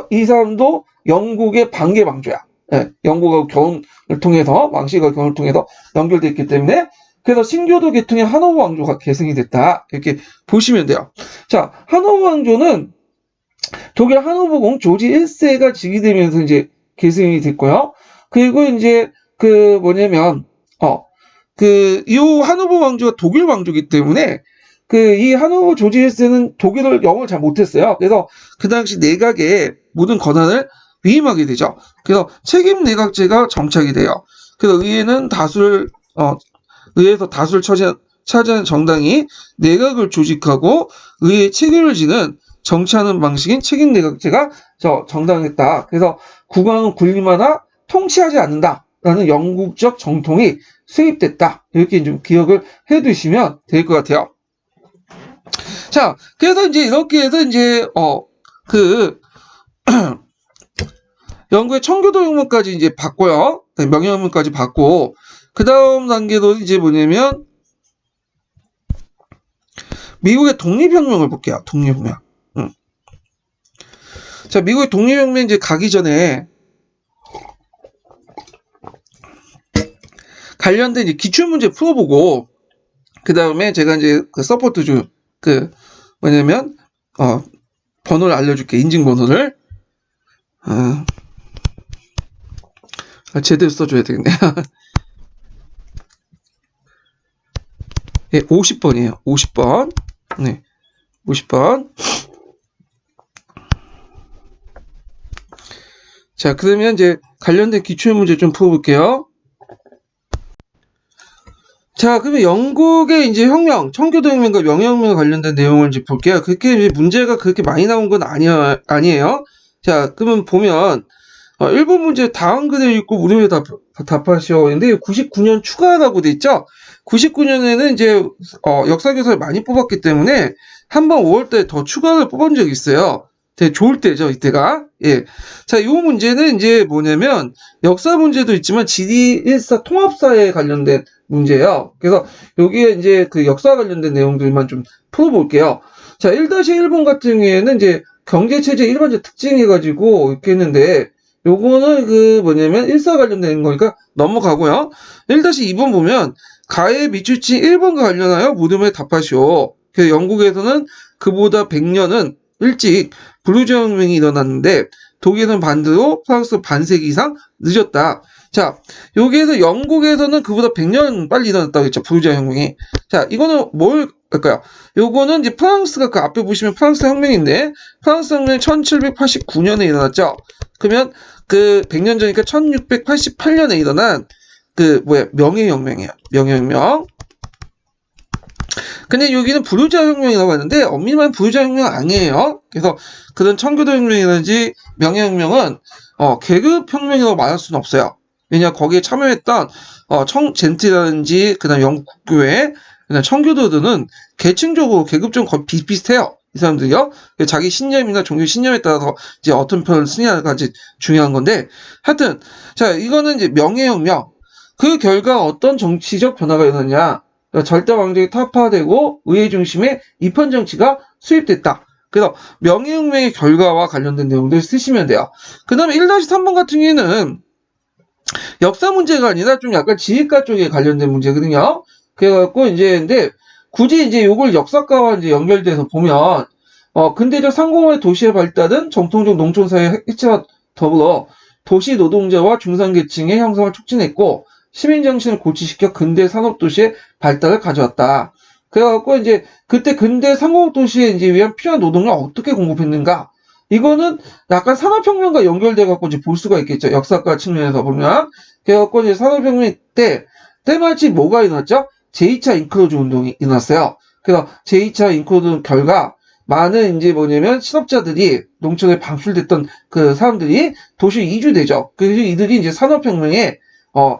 이 사람도 영국의 반개 왕조야. 예, 영국하고 결혼을 통해서 왕실과 결혼을 통해서 연결되어 있기 때문에 그래서 신교도 계통의 하노버 왕조가 계승이 됐다. 이렇게 보시면 돼요. 자, 하노버 왕조는 독일 하노버공 조지 1세가 즉위되면서 이제 계승이 됐고요. 그리고 이제 이 하노버 왕조가 독일 왕조이기 때문에 이 하노버 조지 1세는 독일어를 영어를 잘 못했어요. 그래서 그 당시 내각의 모든 권한을 위임하게 되죠. 그래서 책임 내각제가 정착이 돼요. 그래서 의회에서 다수를 차지하는 정당이 내각을 조직하고 의회의 책임을 지는 정치하는 방식인 책임 내각제가 정당했다. 그래서 국왕은 군림하나 통치하지 않는다라는 영국적 정통이 수입됐다. 이렇게 좀 기억을 해두시면 될 것 같아요. 자, 그래서 이제 이렇게 해서 이제 영국의 청교도혁명까지 이제 받고요. 명예혁명까지 받고 그 다음 단계도 이제 뭐냐면 미국의 독립혁명을 볼게요. 독립혁명. 자, 미국의 독립혁명 이제 가기 전에 관련된 이제 기출문제 풀어보고 그 다음에 제가 이제 서포트주 뭐냐면 번호를 알려줄게. 인증번호를 제대로 써줘야 되겠네요. 예, 50번이에요. 50번. 네, 50번. 자, 그러면 이제 관련된 기출문제 좀 풀어볼게요. 자, 그러면 영국의 이제 혁명, 청교도혁명과 명예혁명 관련된 내용을 이제 볼게요. 그렇게 이제 문제가 그렇게 많이 나온 건 아니에요. 자, 그러면 보면 1번 문제 다음 그대로 읽고 물음에 답하시오. 근데 99년 추가라고 돼 있죠? 99년에는 이제 역사교사를 많이 뽑았기 때문에 한번 5월달에 더 추가를 뽑은 적이 있어요. 되게 좋을 때죠, 이때가. 예. 자, 이 문제는 이제 뭐냐면 역사 문제도 있지만 지리 1사 통합사에 관련된 문제예요. 그래서 여기에 이제 역사 관련된 내용들만 좀 풀어볼게요. 자, 1-1번 같은 경우에는 이제 경제체제 일반적 특징 해가지고 이렇게 했는데 요거는 뭐냐면 1사 관련된 거니까 넘어가고요. 1-2번 보면 가해 미추치 1번과 관련하여 물음에 답하시오. 그래서 영국에서는 그보다 100년은 일찍 브루즈 혁명이 일어났는데 독일은 반대로 프랑스 반세기 이상 늦었다. 자, 여기에서 영국에서는 그보다 100년 빨리 일어났다고 했죠. 브루즈 혁명이. 자, 이거는 뭘 할까요? 요거는 이제 프랑스가 앞에 보시면 프랑스 혁명인데 프랑스 혁명이 1789년에 일어났죠. 그러면 100년 전이니까 1688년에 일어난 명예혁명이에요. 명예혁명. 근데 여기는 부르주아 혁명이라고 하는데 엄밀한 부르주아 혁명 아니에요. 그래서 그런 청교도 혁명이라든지 명예혁명은 계급 혁명이라고 말할 수는 없어요. 왜냐 거기에 참여했던 젠티라든지 그다음 영국 국교회 그다음 청교도들은 계층적으로 계급적으로 거의 비슷비슷해요. 이 사람들이요. 자기 신념이나 종교 신념에 따라서 이제 어떤 편을 쓰냐가 이제 중요한 건데 하여튼 자 이거는 이제 명예혁명 그 결과 어떤 정치적 변화가 일어났냐. 절대 왕족이 타파되고 의회 중심에 입헌 정치가 수입됐다. 그래서 명예혁명의 결과와 관련된 내용들 쓰시면 돼요. 그 다음에 1-3번 같은 경우에는 역사 문제가 아니라 좀 약간 지휘과 쪽에 관련된 문제거든요. 그래갖고 근데 굳이 이제 요걸 역사과와 이제 연결돼서 보면 근대적 상공의 도시의 발달은 정통적 농촌사회의 해체와 더불어 도시 노동자와 중산계층의 형성을 촉진했고 시민정신을 고취시켜 근대 산업도시의 발달을 가져왔다. 그래갖고 이제 그때 근대 상공도시에 이제 위한 필요한 노동을 어떻게 공급했는가? 이거는 약간 산업혁명과 연결돼갖고 이제 볼 수가 있겠죠. 역사과 측면에서 보면. 그래갖고 이제 산업혁명 때마침 뭐가 일어났죠? 제2차 인클로즈 운동이 일어났어요. 그래서 제2차 인클로즈 결과 많은 이제 뭐냐면 실업자들이 농촌에 방출됐던 그 사람들이 도시에 이주되죠. 그래서 이들이 이제 산업혁명에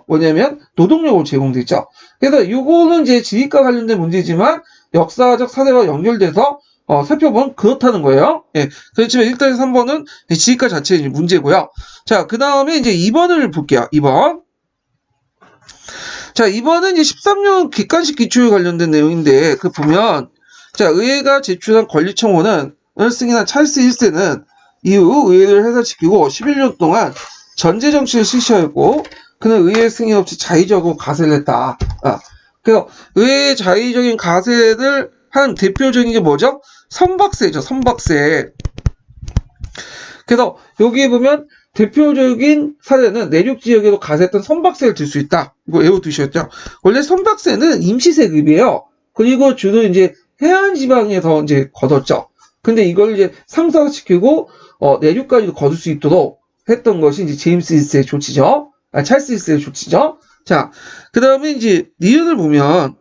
뭐냐면 노동력으로 제공되죠. 그래서 요거는 이제 지리과 관련된 문제지만 역사적 사례와 연결돼서 살펴보면 그렇다는 거예요. 예. 그렇지만 1-3번은 지리과 자체의 문제고요. 자, 그 다음에 이제 2번을 볼게요. 2번. 자, 2번은 이제 13년 객관식 기초에 관련된 내용인데 보면 자, 의회가 제출한 권리청원은 승인한 찰스 1세는 이후 의회를 해산시키고 11년 동안 전제정치를 실시하였고 그는 의회 승인 없이 자의적으로 가세를 했다. 그래서 의회의 자의적인 가세를 한 대표적인 게 뭐죠? 선박세죠. 선박세. 그래서 여기에 보면 대표적인 사례는 내륙 지역에도 가세했던 선박세를 들 수 있다. 이거 외워두셨죠? 원래 선박세는 임시세급이에요. 그리고 주로 이제 해안 지방에서 이제 걷었죠. 근데 이걸 이제 상상시키고 내륙까지도 거둘 수 있도록 했던 것이 이제 제임스 1세의 조치죠. 찰스 1세의 조치죠. 자, 그 다음에 이제 니은을 보면,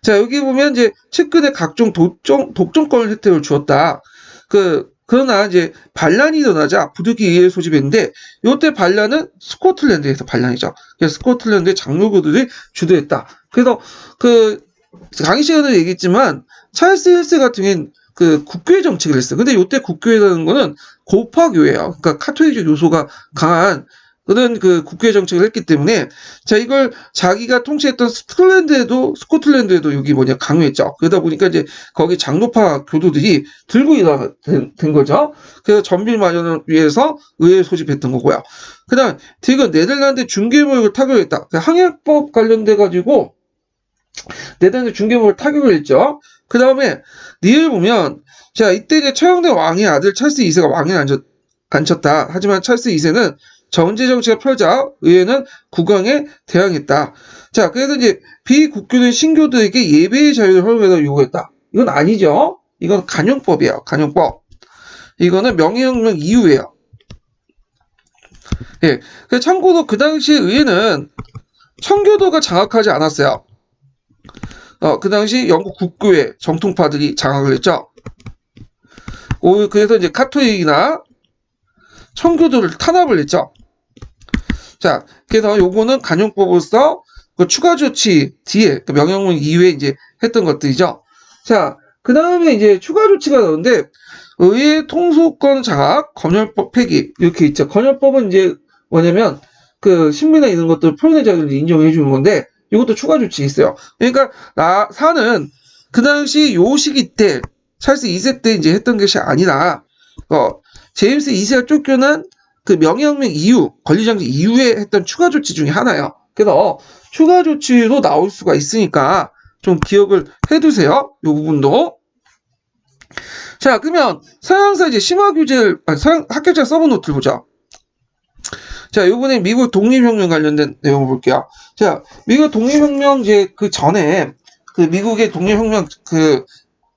자, 여기 보면 이제 측근에 각종 독점권 혜택을 주었다. 그러나 이제 반란이 일어나자 부득이 이해를 소집했는데, 이때 반란은 스코틀랜드에서 반란이죠. 그래서 스코틀랜드의 장로교들이 주도했다. 그래서 강의 시간에 얘기했지만, 찰스 1세 같은 경우에는 국교회 정책을 했어요. 근데 이때 국교회라는 거는 고파교회예요. 그러니까 카톨릭 요소가 강한 그런 국교회 정책을 했기 때문에, 자, 이걸 자기가 통치했던 스코틀랜드에도 여기 강요했죠. 그러다 보니까 이제 거기 장로파 교도들이 들고 일어난 거죠. 그래서 전비 마련을 위해서 의회를 소집했던 거고요. 그 다음, 디귿 네덜란드 중개무역을 타결했다. 항해법 관련돼가지고, 네덜란드 중개무역을 타결을 했죠. 그 다음에, 니을 보면, 자, 이때 이제 처형된 왕의 아들 찰스 2세가 왕에 앉혔다. 하지만 찰스 2세는 정제 정치가 펴자 의회는 국왕에 대항했다. 자, 그래서 이제 비국교된 신교들에게 예배의 자유를 허용해서 요구했다. 이건 아니죠. 이건 간용법이에요. 간용법. 이거는 명예혁명 이후예요. 예. 참고로 그 당시 의회는 청교도가 장악하지 않았어요. 그 당시 영국 국교회 정통파들이 장악을 했죠. 그래서 이제 카톨릭이나 청교도를 탄압을 했죠. 자, 그래서 요거는 간용법으로서 추가 조치 뒤에 명령문 이후에 이제 했던 것들이죠. 자, 그 다음에 이제 추가 조치가 나오는데, 의회 통수권 장악, 건열법 폐기 이렇게 있죠. 건열법은 이제 뭐냐면 신비나 이런 것들 표현의 자유를 인정해 주는 건데, 이것도 추가 조치 있어요. 그러니까 사는 그 당시 요 시기 때 찰스 2세 때 이제 했던 것이 아니라 제임스 2세가 쫓겨난 명예혁명 이후, 권리장치 이후에 했던 추가 조치 중에 하나예요. 그래서 추가 조치로 나올 수가 있으니까 좀 기억을 해두세요. 이 부분도. 자, 그러면 서양사 이제 심화 규제를, 서양 합격자 서브 노트를 보자. 자, 이번에 미국 독립혁명 관련된 내용을 볼게요. 자, 미국 독립혁명 이제 전에 미국의 독립혁명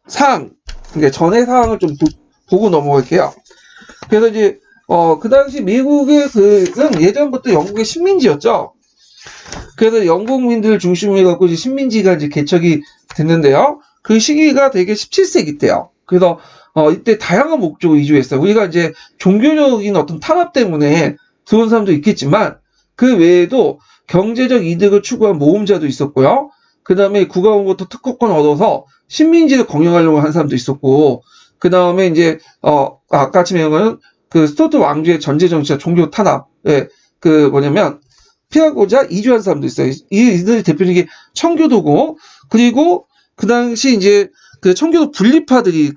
사항, 그러니까 전의 사항을 좀 보고 넘어갈게요. 그래서 이제 그 당시 미국의 예전부터 영국의 식민지였죠. 그래서 영국민들 중심으로 해갖고 이제 식민지가 이제 개척이 됐는데요. 그 시기가 되게 17세기 때요. 그래서 이때 다양한 목적으로 이주했어요. 우리가 이제 종교적인 어떤 탄압 때문에 들어온 사람도 있겠지만, 그 외에도 경제적 이득을 추구한 모험자도 있었고요. 그 다음에 국가원부터 특허권 얻어서 식민지를 공영하려고 한 사람도 있었고, 그 다음에 이제 아까 지명한 스튜어트 왕조의 전제 정치와 종교 탄압에 피하고자 이주한 사람도 있어요. 이들이 대표적인 청교도고, 그리고 그 당시 이제 청교도 분리파들이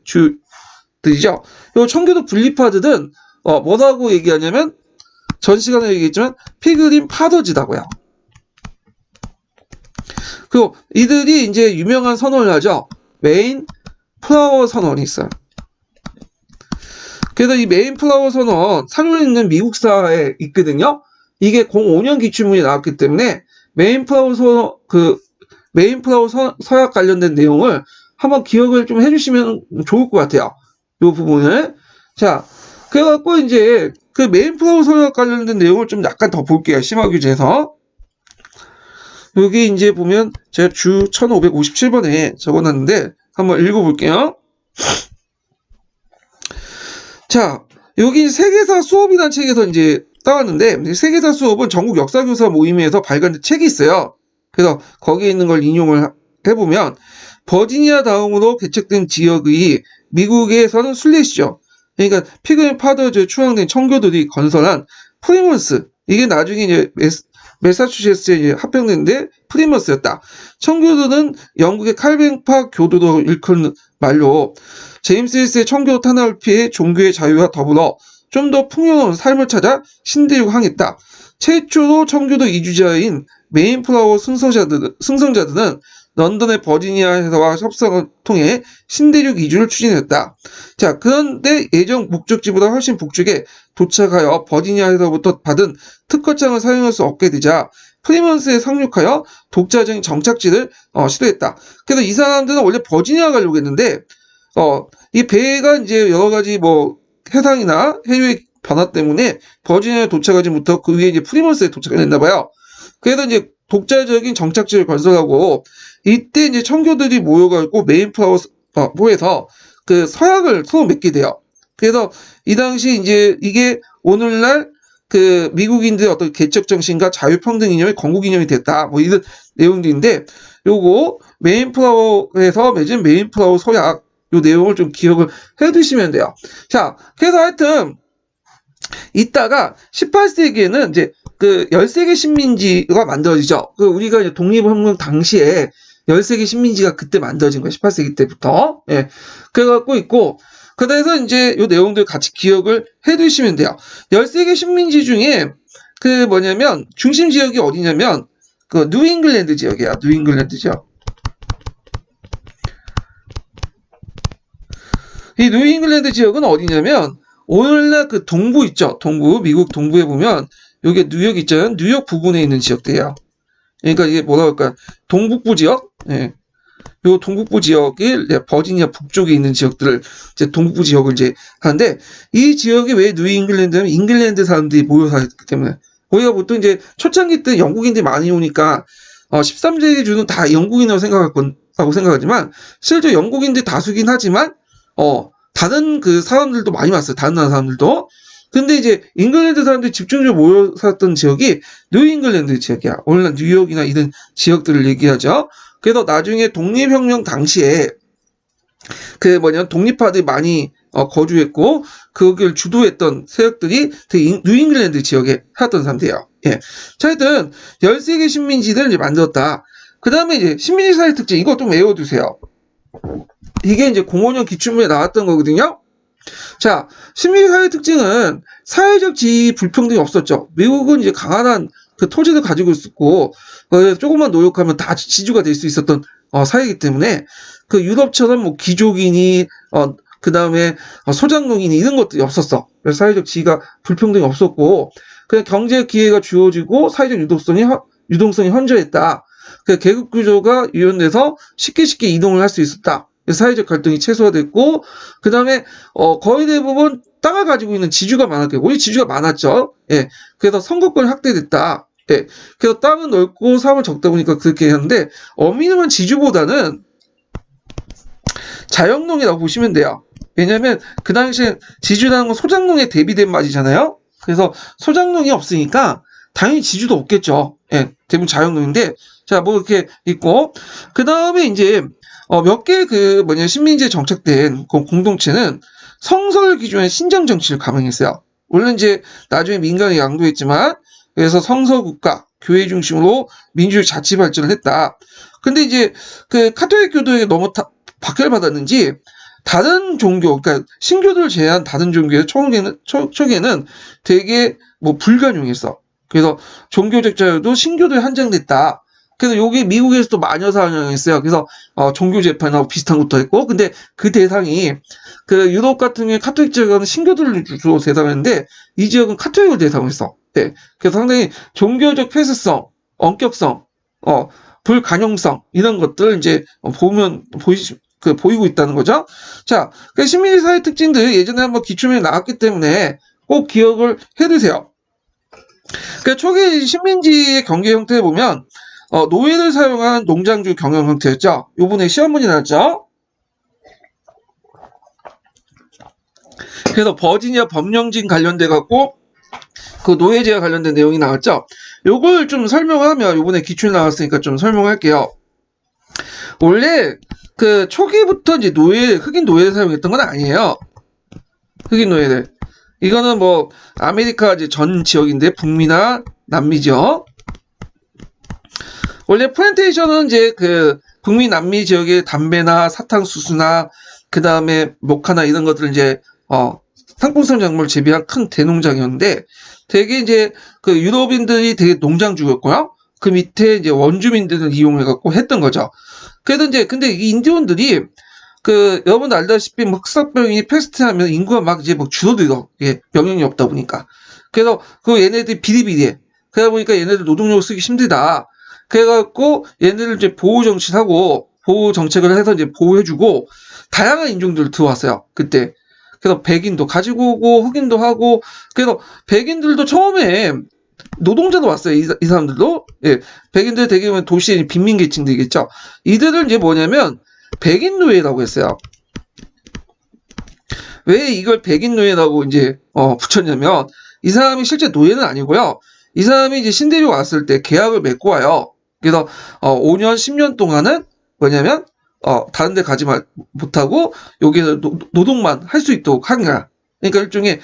주들이죠. 이 청교도 분리파들은 뭐라고 얘기하냐면, 전 시간에 얘기했지만 피그림 파더즈다고요. 그리고 이들이 이제 유명한 선언을 하죠. 메인 플라워 선언이 있어요. 그래서 이 메인 플라워 선언 사료에 있는 미국사에 있거든요. 이게 05년 기출문이 나왔기 때문에 메인 플라워 서약 관련된 내용을 한번 기억을 좀 해주시면 좋을 것 같아요. 이 부분을. 자, 그래갖고 이제 메인 플라워 서약 관련된 내용을 좀 약간 더 볼게요. 심화 규제에서. 여기 이제 보면 제가 주 1557번에 적어놨는데 한번 읽어볼게요. 자, 여기 세계사 수업이라는 책에서 이제 따왔는데, 세계사 수업은 전국 역사교사 모임에서 발간된 책이 있어요. 그래서 거기에 있는 걸 인용을 해보면, 버지니아 다음으로 개척된 지역의 미국에서는 순례시죠. 그러니까 피그림 파더즈에 추앙된 청교도들이 건설한 프리먼스, 이게 나중에 이제 매사추세츠에 이제 합병됐는데 프리먼스였다. 청교도는 영국의 칼뱅파 교도도 일컫는 말로 제임스 1세의 청교도 탄압을 피해 종교의 자유와 더불어 좀 더 풍요로운 삶을 찾아 신대륙 항했다. 최초로 청교도 이주자인 메인플라워 승성자들은 런던의 버지니아에서와 협상을 통해 신대륙 이주를 추진했다. 자, 그런데 예정 목적지보다 훨씬 북쪽에 도착하여 버지니아에서부터 받은 특허장을 사용할 수 없게 되자 프리먼스에 상륙하여 독자적인 정착지를 시도했다. 그래서 이 사람들은 원래 버지니아 가려고 했는데 이 배가 이제 여러 가지 뭐 해상이나 해류의 변화 때문에 버지니아에 도착하지 못하고 그 위에 이제 프리먼스에 도착을 했나 봐요. 그래서 이제 독자적인 정착지를 건설하고 이때 이제 청교들이 모여가지고 메인플라워에서 그 서약을 서로 맺게 돼요. 그래서 이 당시 이제 이게 오늘날 그 미국인들의 어떤 개척 정신과 자유평등 이념의 건국 이념이 됐다. 뭐 이런 내용들인데 요거 메인플라워에서 맺은 메인플라워 서약 요 내용을 좀 기억을 해두시면 돼요. 자, 그래서 하여튼 이따가 18세기에는 이제 그 13개 신민지가 만들어지죠. 그 우리가 이제 독립혁명 당시에 13개 신민지가 그때 만들어진 거예요. 18세기 때부터. 예. 그래갖고 있고, 그래서 이제 요 내용들 같이 기억을 해 두시면 돼요. 13개 신민지 중에 그 뭐냐면, 중심 지역이 어디냐면, 그 뉴잉글랜드 지역이야. 뉴잉글랜드 지역. 이 뉴잉글랜드 지역은 어디냐면, 오늘날 그 동부 있죠. 동부, 미국 동부에 보면, 여기 뉴욕 있잖아요. 뉴욕 부근에 있는 지역들이에요. 그러니까 이게 뭐라 할까? 동북부 지역? 예. 요 동북부 지역이 버지니아 북쪽에 있는 지역들을 이제 동북부 지역을 이제 하는데 이 지역이 왜 뉴잉글랜드냐면 잉글랜드 사람들이 모여 살기 때문에 거기가 보통 이제 초창기 때 영국인들이 많이 오니까 13세기 주는 다 영국인이라고 생각하지만 실제 영국인들이 다수긴 하지만 다른 그 사람들도 많이 왔어요. 다른 나라 사람들도. 근데 이제 잉글랜드 사람들이 집중적으로 모여 살았던 지역이 뉴잉글랜드 지역이야. 오늘날 뉴욕이나 이런 지역들을 얘기하죠. 그래서 나중에 독립혁명 당시에 그 독립파들이 많이 거주했고 거기를 주도했던 세력들이 뉴잉글랜드 지역에 살았던 사람들이에요. 예. 자, 하여튼 13개 신민지들을 이제 만들었다. 그 다음에 이제 신민지 사회 특징 이거 좀 외워두세요. 이게 이제 05년 기출문에 나왔던 거거든요. 자, 신민지 사회 특징은 사회적 지위 불평등이 없었죠. 미국은 이제 강한 그 토지를 가지고 있었고 조금만 노력하면 다 지주가 될 수 있었던 사회이기 때문에 그 유럽처럼 뭐 귀족이니 그 다음에 소장농이니 이런 것들이 없었어. 그래서 사회적 지위가 불평등이 없었고 그냥 경제 기회가 주어지고 사회적 유동성이 현저했다. 그 계급 구조가 유연돼서 쉽게 이동을 할 수 있었다. 사회적 갈등이 최소화됐고 그 다음에 거의 대부분 땅을 가지고 있는 지주가 많았고 우리 지주가 많았죠. 예. 그래서 선거권이 확대됐다. 예. 그래서 땅은 넓고 사람은 적다 보니까 그렇게 하는데 엄밀한 지주보다는 자영농이라고 보시면 돼요. 왜냐하면 그 당시에 지주라는 건 소장농에 대비된 말이잖아요. 그래서 소장농이 없으니까 당연히 지주도 없겠죠. 예. 대부분 자영농인데 자, 뭐 이렇게 있고 그 다음에 이제 몇 개 신민지에 정착된 공동체는 성설 기준의 신정 정치를 감행했어요. 물론 이제 나중에 민간이 양도했지만 그래서 성서국가 교회 중심으로 민주주의 자치 발전을 했다. 근데 이제 그 카톨릭 교도에게 너무 박해를 받았는지 다른 종교, 그러니까 신교도를 제외한 다른 종교의 초기에는 되게 뭐 불가능했어. 그래서 종교적 자유도 신교도에 한정됐다. 그래서 여기 미국에서도 마녀 사냥했어요. 그래서 종교 재판하고 비슷한 것도 했고, 근데 그 대상이 그 유럽 같은 경우에 카톨릭 지역은 신교도를 주로 대상했는데 이 지역은 카톨릭을 대상했어. 네. 그래서 상당히 종교적 폐쇄성, 엄격성, 불가용성 이런 것들 이제 보이고 있다는 거죠. 자, 그 신민지 사회 특징들 예전에 한번 기출문에 나왔기 때문에 꼭 기억을 해두세요. 그 초기 신민지의 경계 형태를 보면 노예를 사용한 농장주 경영 형태였죠. 요번에 시험문이 나왔죠. 그래서 버지니아 법령진 관련돼 갖고 그 노예제와 관련된 내용이 나왔죠. 요걸 좀 설명하면 요번에 기출 나왔으니까 좀 설명할게요. 원래 그 초기부터 이제 흑인 노예를 사용했던 건 아니에요. 흑인 노예들. 이거는 뭐 아메리카 이제 전 지역인데 북미나 남미 지역. 원래 플랜테이션은 이제 그 북미 남미 지역의 담배나 사탕수수나 그 다음에 모카나 이런 것들을 이제 상품성 작물을 재배한 큰 대농장이었는데 되게 이제 그 유럽인들이 되게 농장주였고요. 그 밑에 이제 원주민들을 이용해갖고 했던 거죠. 그래도 이제 근데 이 인디언들이 그 여러분 알다시피 뭐 흑사병이 패스트하면 인구가 막 이제 막 줄어들어. 예, 병력이 없다 보니까. 그래서 그 얘네들이 비리비리해. 그러다 보니까 얘네들 노동력을 쓰기 힘들다. 그래갖고 얘네들 이제 보호 정치하고 보호 정책을 해서 이제 보호해주고 다양한 인종들 들어왔어요. 그때. 그래서 백인도 가지고 오고 흑인도 하고 그래서 백인들도 처음에 노동자도 왔어요. 이 사람들도. 예. 백인들 대개는 도시의 빈민계층들이겠죠. 이들을 이제 뭐냐면 백인 노예라고 했어요. 왜 이걸 백인 노예라고 이제 붙였냐면 이 사람이 실제 노예는 아니고요. 이 사람이 이제 신대륙 왔을 때 계약을 맺고 와요. 그래서 5년, 10년 동안은 뭐냐면 다른 데 가지 못하고 여기서 노동만 할 수 있도록 한 거야. 그러니까 일종의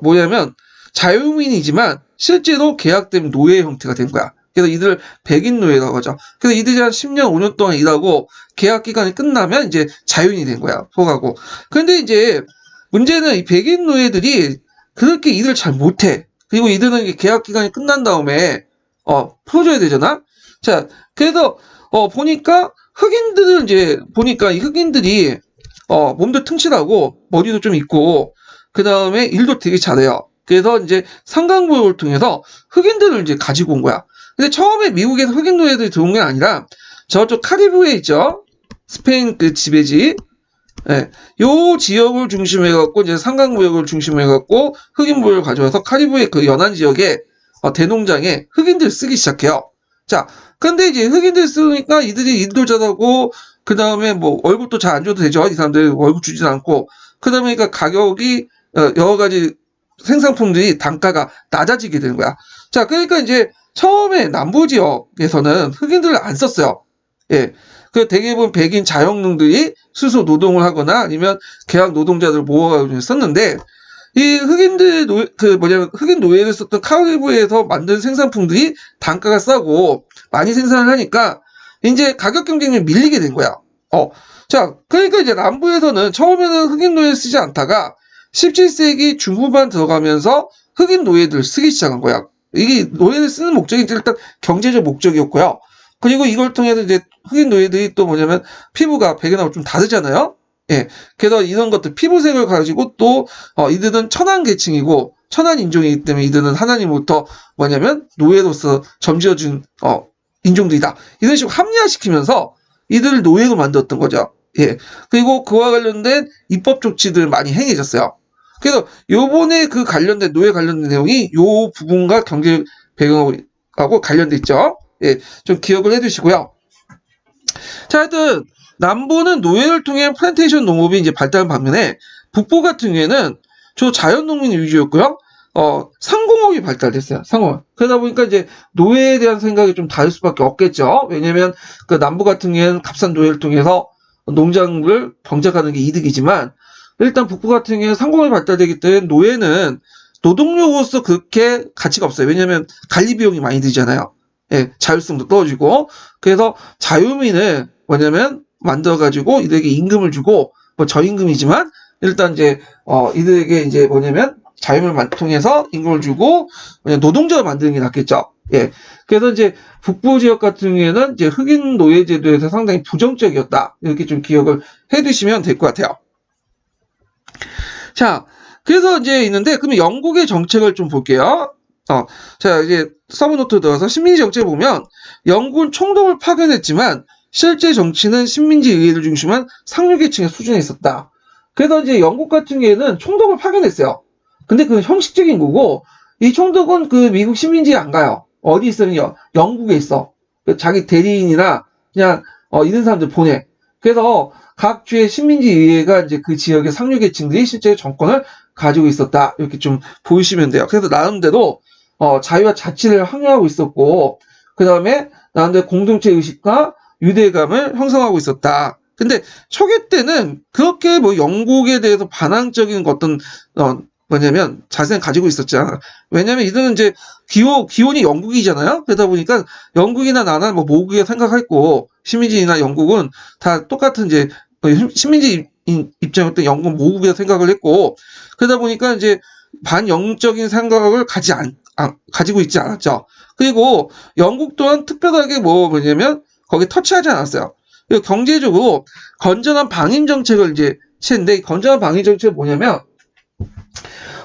뭐냐면 자유민이지만 실제로 계약된 노예 형태가 된 거야. 그래서 이들 백인 노예라고 하죠. 그래서 이들이 한 10년, 5년 동안 일하고 계약 기간이 끝나면 이제 자유인이 된 거야. 포가고. 근데 이제 문제는 이 백인 노예들이 그렇게 일을 잘 못해. 그리고 이들은 계약 기간이 끝난 다음에 풀어줘야 되잖아. 자, 그래서 보니까 흑인들은 이제 보니까 이 흑인들이 몸도 튼실하고 머리도 좀 있고 그 다음에 일도 되게 잘해요. 그래서 이제 상강부역을 통해서 흑인들을 이제 가지고 온 거야. 근데 처음에 미국에서 흑인 노예들이 들어온 게 아니라 저쪽 카리브해 있죠. 스페인 그 지배지. 예, 요 지역을 중심해갖고 이제 상강부역을 중심해갖고 흑인부역을 가져와서 카리브해 그 연안 지역에 대농장에 흑인들 쓰기 시작해요. 자, 근데 이제 흑인들 쓰니까 이들이 일도 잘하고 그 다음에 뭐 월급도 잘 안 줘도 되죠. 이 사람들 월급 주진 않고 그 다음에 그러니까 가격이 여러 가지 생산품들이 단가가 낮아지게 되는 거야. 자, 그러니까 이제 처음에 남부 지역에서는 흑인들을 안 썼어요. 예. 그 대부분 백인 자영농들이 스스로 노동을 하거나 아니면 계약 노동자들 모아가지고 썼는데 이 흑인들 흑인 노예를 썼던 카리브해에서 만든 생산품들이 단가가 싸고 많이 생산을 하니까 이제 가격 경쟁력이 밀리게 된 거야. 자, 그러니까 이제 남부에서는 처음에는 흑인 노예를 쓰지 않다가 17세기 중후반 들어가면서 흑인 노예들을 쓰기 시작한 거야. 이게 노예를 쓰는 목적이 일단 경제적 목적이었고요. 그리고 이걸 통해서 이제 흑인 노예들이 또 뭐냐면 피부가 백인하고 좀 다르잖아요. 예. 그래서 이런 것들 피부색을 가지고 또 이들은 천한 계층이고 천한 인종이기 때문에 이들은 하나님부터 뭐냐면 노예로서 점지어준 인종들이다. 이런 식으로 합리화시키면서 이들을 노예로 만들었던 거죠. 예. 그리고 그와 관련된 입법 조치들 많이 행해졌어요. 그래서 요번에 그 관련된 노예 관련된 내용이 요 부분과 경제 배경하고 관련돼 있죠. 예, 좀 기억을 해두시고요. 자, 하여튼 남부는 노예를 통해 플랜테이션 농업이 이제 발달한 반면에 북부 같은 경우에는 주 자연농민 위주였고요. 상공업이 발달됐어요. 상공업. 그러다 보니까 이제 노예에 대한 생각이 좀 다를 수밖에 없겠죠. 왜냐면 그 남부 같은 경우에는 값싼 노예를 통해서 농장을 병작하는 게 이득이지만 일단 북부 같은 경우에는 상공업이 발달되기 때문에 노예는 노동력으로서 그렇게 가치가 없어요. 왜냐면 관리 비용이 많이 들잖아요. 예, 자율성도 떨어지고 그래서 자유민을 뭐냐면 만들어가지고 이들에게 임금을 주고 뭐 저임금이지만 일단 이제 이들에게 이제 뭐냐면 자유민을 통해서 임금을 주고 노동자를 만드는 게 낫겠죠. 예, 그래서 이제 북부 지역 같은 경우에는 이제 흑인 노예 제도에서 상당히 부정적이었다 이렇게 좀 기억을 해두시면 될 것 같아요. 자, 그래서 이제 있는데 그러면 영국의 정책을 좀 볼게요. 자, 이제 서브노트 들어서 식민지 정책을 보면 영국은 총독을 파견했지만 실제 정치는 식민지 의회를 중심한 상류계층의 수준에 있었다. 그래서 이제 영국 같은 경우에는 총독을 파견했어요. 근데 그건 형식적인 거고 이 총독은 그 미국 식민지에 안 가요. 어디 있으면 영국에 있어. 자기 대리인이나 그냥 이런 사람들 보내. 그래서 각 주의 식민지 의회가 이제 그 지역의 상류계층들이 실제 정권을 가지고 있었다. 이렇게 좀 보시면 돼요. 그래서 나름대로 자유와 자치를 확립하고 있었고 그 다음에 나름대로 공동체 의식과 유대감을 형성하고 있었다. 근데 초기 때는 그렇게 뭐 영국에 대해서 반항적인 어떤 뭐냐면 자세는 가지고 있었지 않아. 왜냐면 이들은 이제 기원이 영국이잖아요. 그러다 보니까 영국이나 나나 뭐 모국에 생각했고 식민지나 영국은 다 똑같은 이제 식민지 입장이었던 영국 모국이라 생각을 했고 그러다 보니까 이제 반영적인 생각을 가지고 있지 않았죠. 그리고 영국 또한 특별하게 뭐냐면 거기 터치하지 않았어요. 그리고 경제적으로 건전한 방임 정책을 이제 취했는데, 건전한 방임 정책은 뭐냐면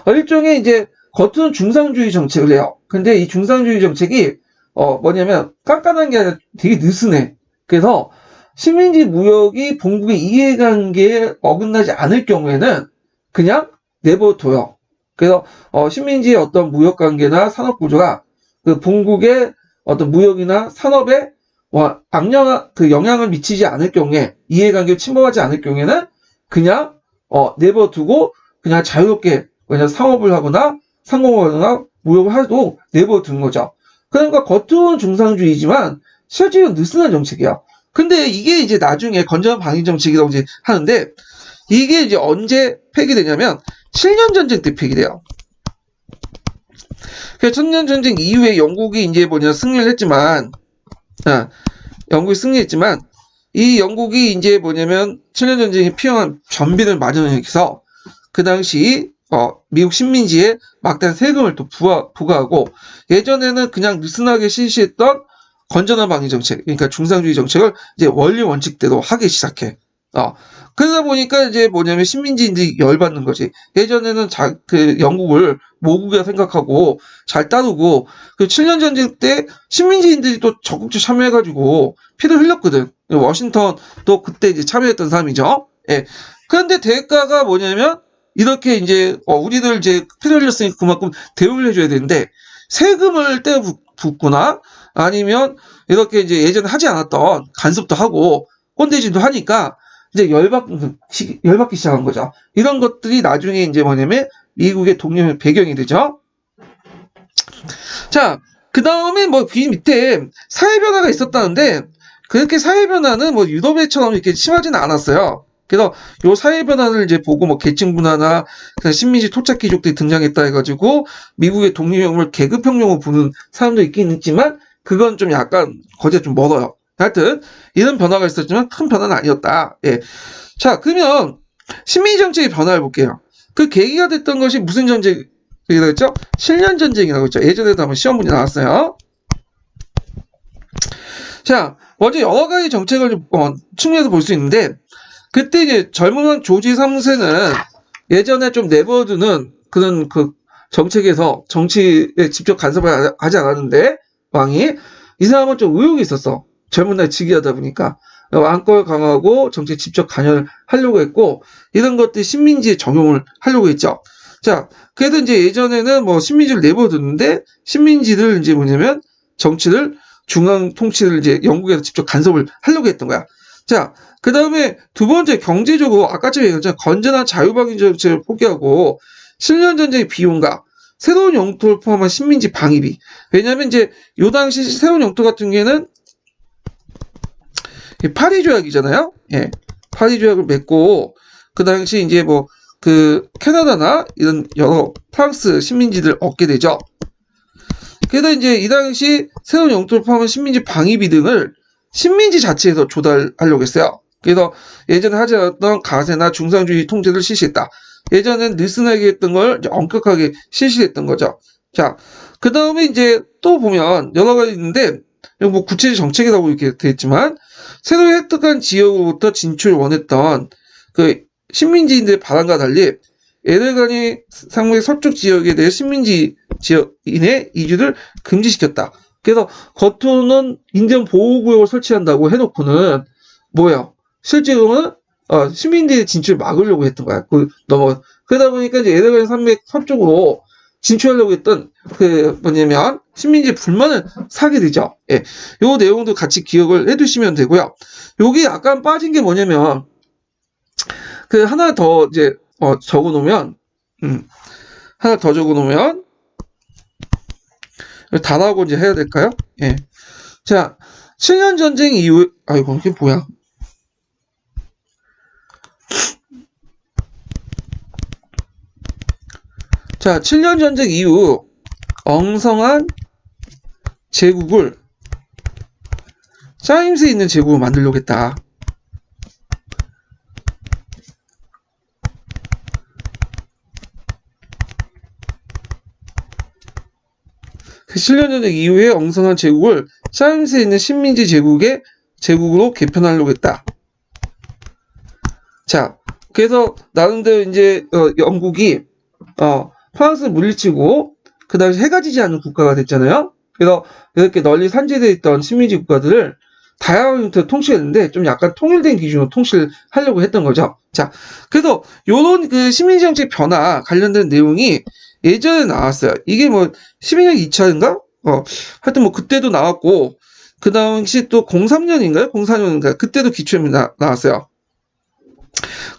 일종의 이제 겉으로는 중상주의 정책을 해요. 근데 이 중상주의 정책이 뭐냐면 깐깐한 게 아니라 되게 느슨해. 그래서 식민지 무역이 본국의 이해관계에 어긋나지 않을 경우에는 그냥 내버려둬요. 그래서 식민지의 어떤 무역 관계나 산업 구조가 그 본국의 어떤 무역이나 산업에 악령한 그 영향을 미치지 않을 경우에, 이해관계를 침범하지 않을 경우에는 그냥 내버려두고 그냥 자유롭게 그냥 상업을 하거나 상공을 하거나 무역을 해도 내버려두는 거죠. 그러니까 겉으로는 중상주의지만 실제로 느슨한 정책이야. 근데 이게 이제 나중에 건전한 방위 정책이라고 이제 하는데, 이게 이제 언제 폐기되냐면 7년 전쟁 때 폐기돼요. 그 천년 전쟁 이후에 영국이 이제 승리를 했지만, 영국이 승리했지만, 이 영국이 이제 뭐냐면 7년 전쟁이 필요한 전비를 마련해서 그 당시 미국 식민지에 막대한 세금을 또 부과하고, 예전에는 그냥 느슨하게 실시했던 건전한 방위 정책, 그러니까 중상주의 정책을 이제 원리 원칙대로 하기 시작해. 그러다 보니까 이제 뭐냐면 식민지인들이 열받는 거지. 예전에는 그 영국을 모국이라 생각하고 잘 따르고, 그 7년 전쟁 때 식민지인들이 또 적극적으로 참여해가지고 피를 흘렸거든. 워싱턴도 그때 이제 참여했던 사람이죠. 예. 그런데 대가가 뭐냐면 이렇게 이제 우리들 이제 피를 흘렸으니까 그만큼 대우를 해줘야 되는데, 세금을 떼어 붓거나 아니면 이렇게 이제 예전에 하지 않았던 간섭도 하고 꼰대질도 하니까 이제 열받기 시작한 거죠. 이런 것들이 나중에 이제 뭐냐면 미국의 독립의 배경이 되죠. 자, 그 다음에 그 밑에 사회 변화가 있었다는데, 그렇게 사회 변화는 유럽애처럼 이렇게 심하지는 않았어요. 그래서 요 사회 변화를 이제 보고 계층 분화나 식민지 토착 귀족들이 등장했다 해가지고 미국의 독립혁명을 계급혁명으로 보는 사람도 있긴 있지만, 그건 좀 약간 거기가 좀 멀어요. 하여튼 이런 변화가 있었지만 큰 변화는 아니었다. 예. 자, 그러면 식민지 정책의 변화를 볼게요. 그 계기가 됐던 것이 무슨 전쟁이라고 했죠? 7년 전쟁이라고 했죠. 예전에도 한번 시험 문제 나왔어요. 자, 먼저 여러 가지 정책을 측면에서 볼 수 있는데, 그때 이제 젊은 조지 3세는 예전에 좀 내버려두는 그런 그 정책에서 정치에 직접 간섭을 하지 않았는데, 왕이 이 사람은 좀 의욕이 있었어. 젊은 날 즉위하다 보니까 왕권 강화하고 정치에 직접 관여를 하려고 했고, 이런 것들이 식민지에 적용을 하려고 했죠. 자, 그래도 이제 예전에는 식민지를 내버려두는데, 식민지를 이제 뭐냐면 정치를 중앙 통치를 이제 영국에서 직접 간섭을 하려고 했던 거야. 자, 그 다음에 두 번째, 경제적으로 아까 전에 얘기했잖아. 건전한 자유방위 정책을 포기하고 7년 전쟁의 비용과 새로운 영토를 포함한 식민지 방위비. 왜냐하면 이제 요 당시 새로운 영토 같은 경우에는 파리 조약이잖아요. 예, 파리 조약을 맺고 그 당시 이제 그 캐나다나 이런 여러 프랑스 식민지들 얻게 되죠. 그래서 이제 이 당시 새로운 영토를 포함한 식민지 방위비 등을 식민지 자체에서 조달하려고 했어요. 그래서 예전에 하지 않았던 가세나 중상주의 통제를 실시했다. 예전엔 느슨하게 했던 걸 이제 엄격하게 실시했던 거죠. 자, 그 다음에 이제 또 보면 여러 가지 있는데, 구체적 정책이라고 이렇게 되어 있지만, 새로 획득한 지역으로부터 진출을 원했던 그 식민지인들의 바람과 달리 에르간이 상무의 서쪽 지역에 대해 식민지 지역인의 이주를 금지시켰다. 그래서 겉으로는 인권 보호구역을 설치한다고 해놓고는 실제로는 시민들의 진출을 막으려고 했던 거야. 그러다 보니까 이제 에르간 산맥 서쪽으로 진출하려고 했던 식민지 불만을 사게 되죠. 예. 요 내용도 같이 기억을 해두시면 되고요. 여기 약간 빠진 게 뭐냐면, 하나 더 이제 적어놓으면, 하나 더 적어놓으면 다라고 이제 해야 될까요? 예. 자, 7년 전쟁 이후, 아이고, 이게 뭐야? 자, 7년 전쟁 이후 엉성한 제국을, 짜임새 있는 제국을 만들려고 했다. 그 7년 전쟁 이후에 엉성한 제국을 사이언스에 있는 식민지 제국으로 개편하려고 했다. 자, 그래서 나름대로 이제 영국이 프랑스를 물리치고 그 당시 해가 지지 않는 국가가 됐잖아요. 그래서 이렇게 널리 산재되어 있던 식민지 국가들을 다양한 형태로 통치했는데 좀 약간 통일된 기준으로 통치를 하려고 했던 거죠. 자, 그래서 요런 그 식민지 정책 변화 관련된 내용이 예전에 나왔어요. 이게 뭐 12년 2차인가? 하여튼 뭐 그때도 나왔고 그 당시 또 03년인가요? 04년인가요? 그때도 기초에 나왔어요.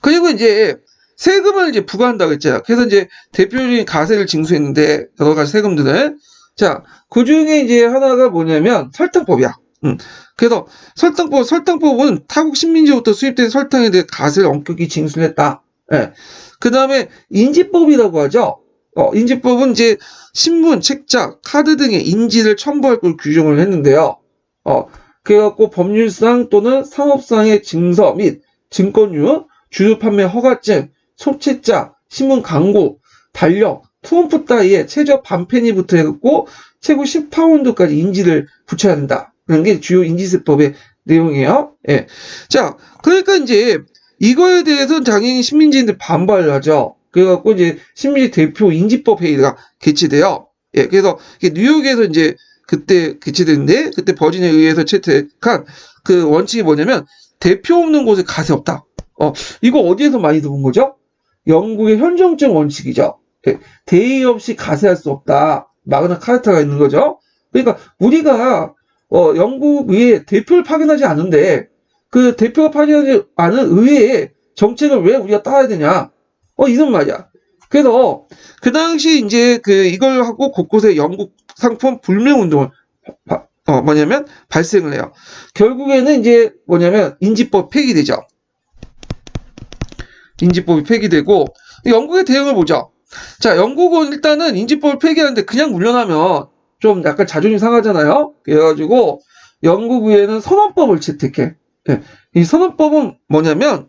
그리고 이제 세금을 이제 부과한다고 했잖아요. 그래서 이제 대표적인 가세를 징수했는데 여러 가지 세금들을 자, 그 중에 이제 하나가 뭐냐면 설탕법이야. 그래서 설탕법은 타국 식민지부터 수입된 설탕에 대해 가세를 엄격히 징수를 했다. 예. 그 다음에 인지법이라고 하죠. 인지법은 이제 신문, 책자, 카드 등의 인지를 첨부할 걸 규정을 했는데요. 그래갖고 법률상 또는 상업상의 증서 및 증권유, 주요 판매 허가증, 소채자, 신문 광고, 달력, 투움프 따위에 최저 반페니부터 해갖고 최고 10파운드까지 인지를 붙여야 된다. 그런 게 주요 인지세법의 내용이에요. 예. 자, 그러니까 이제 이거에 대해서는 당연히 식민지인들 반발을 하죠. 그래갖고 이제 식민지 대표 인지법 회의가 개최돼요. 예. 그래서 뉴욕에서 이제 그때 개최됐는데 그때 버지니아에 의해서 채택한 그 원칙이 뭐냐면 대표 없는 곳에 가세 없다. 이거 어디에서 많이 들은 거죠? 영국의 현정증 원칙이죠. 대의 없이 가세할 수 없다. 마그나 카르타가 있는 거죠. 그러니까 우리가 영국 의회 대표를 파견하지 않은데 그 대표가 파견하지 않은 의회의 정책을 왜 우리가 따라야 되냐? 이런 말이야. 그래서 그 당시 이제 이걸 하고 곳곳에 영국 상품 불매 운동을 뭐냐면 발생을 해요. 결국에는 이제 뭐냐면 인지법 폐기되죠. 인지법이 폐기되고 영국의 대응을 보죠. 자, 영국은 일단은 인지법을 폐기하는데 그냥 물러나면 좀 약간 자존심 상하잖아요. 그래가지고 영국 의회는 선언법을 채택해. 예. 이 선언법은 뭐냐면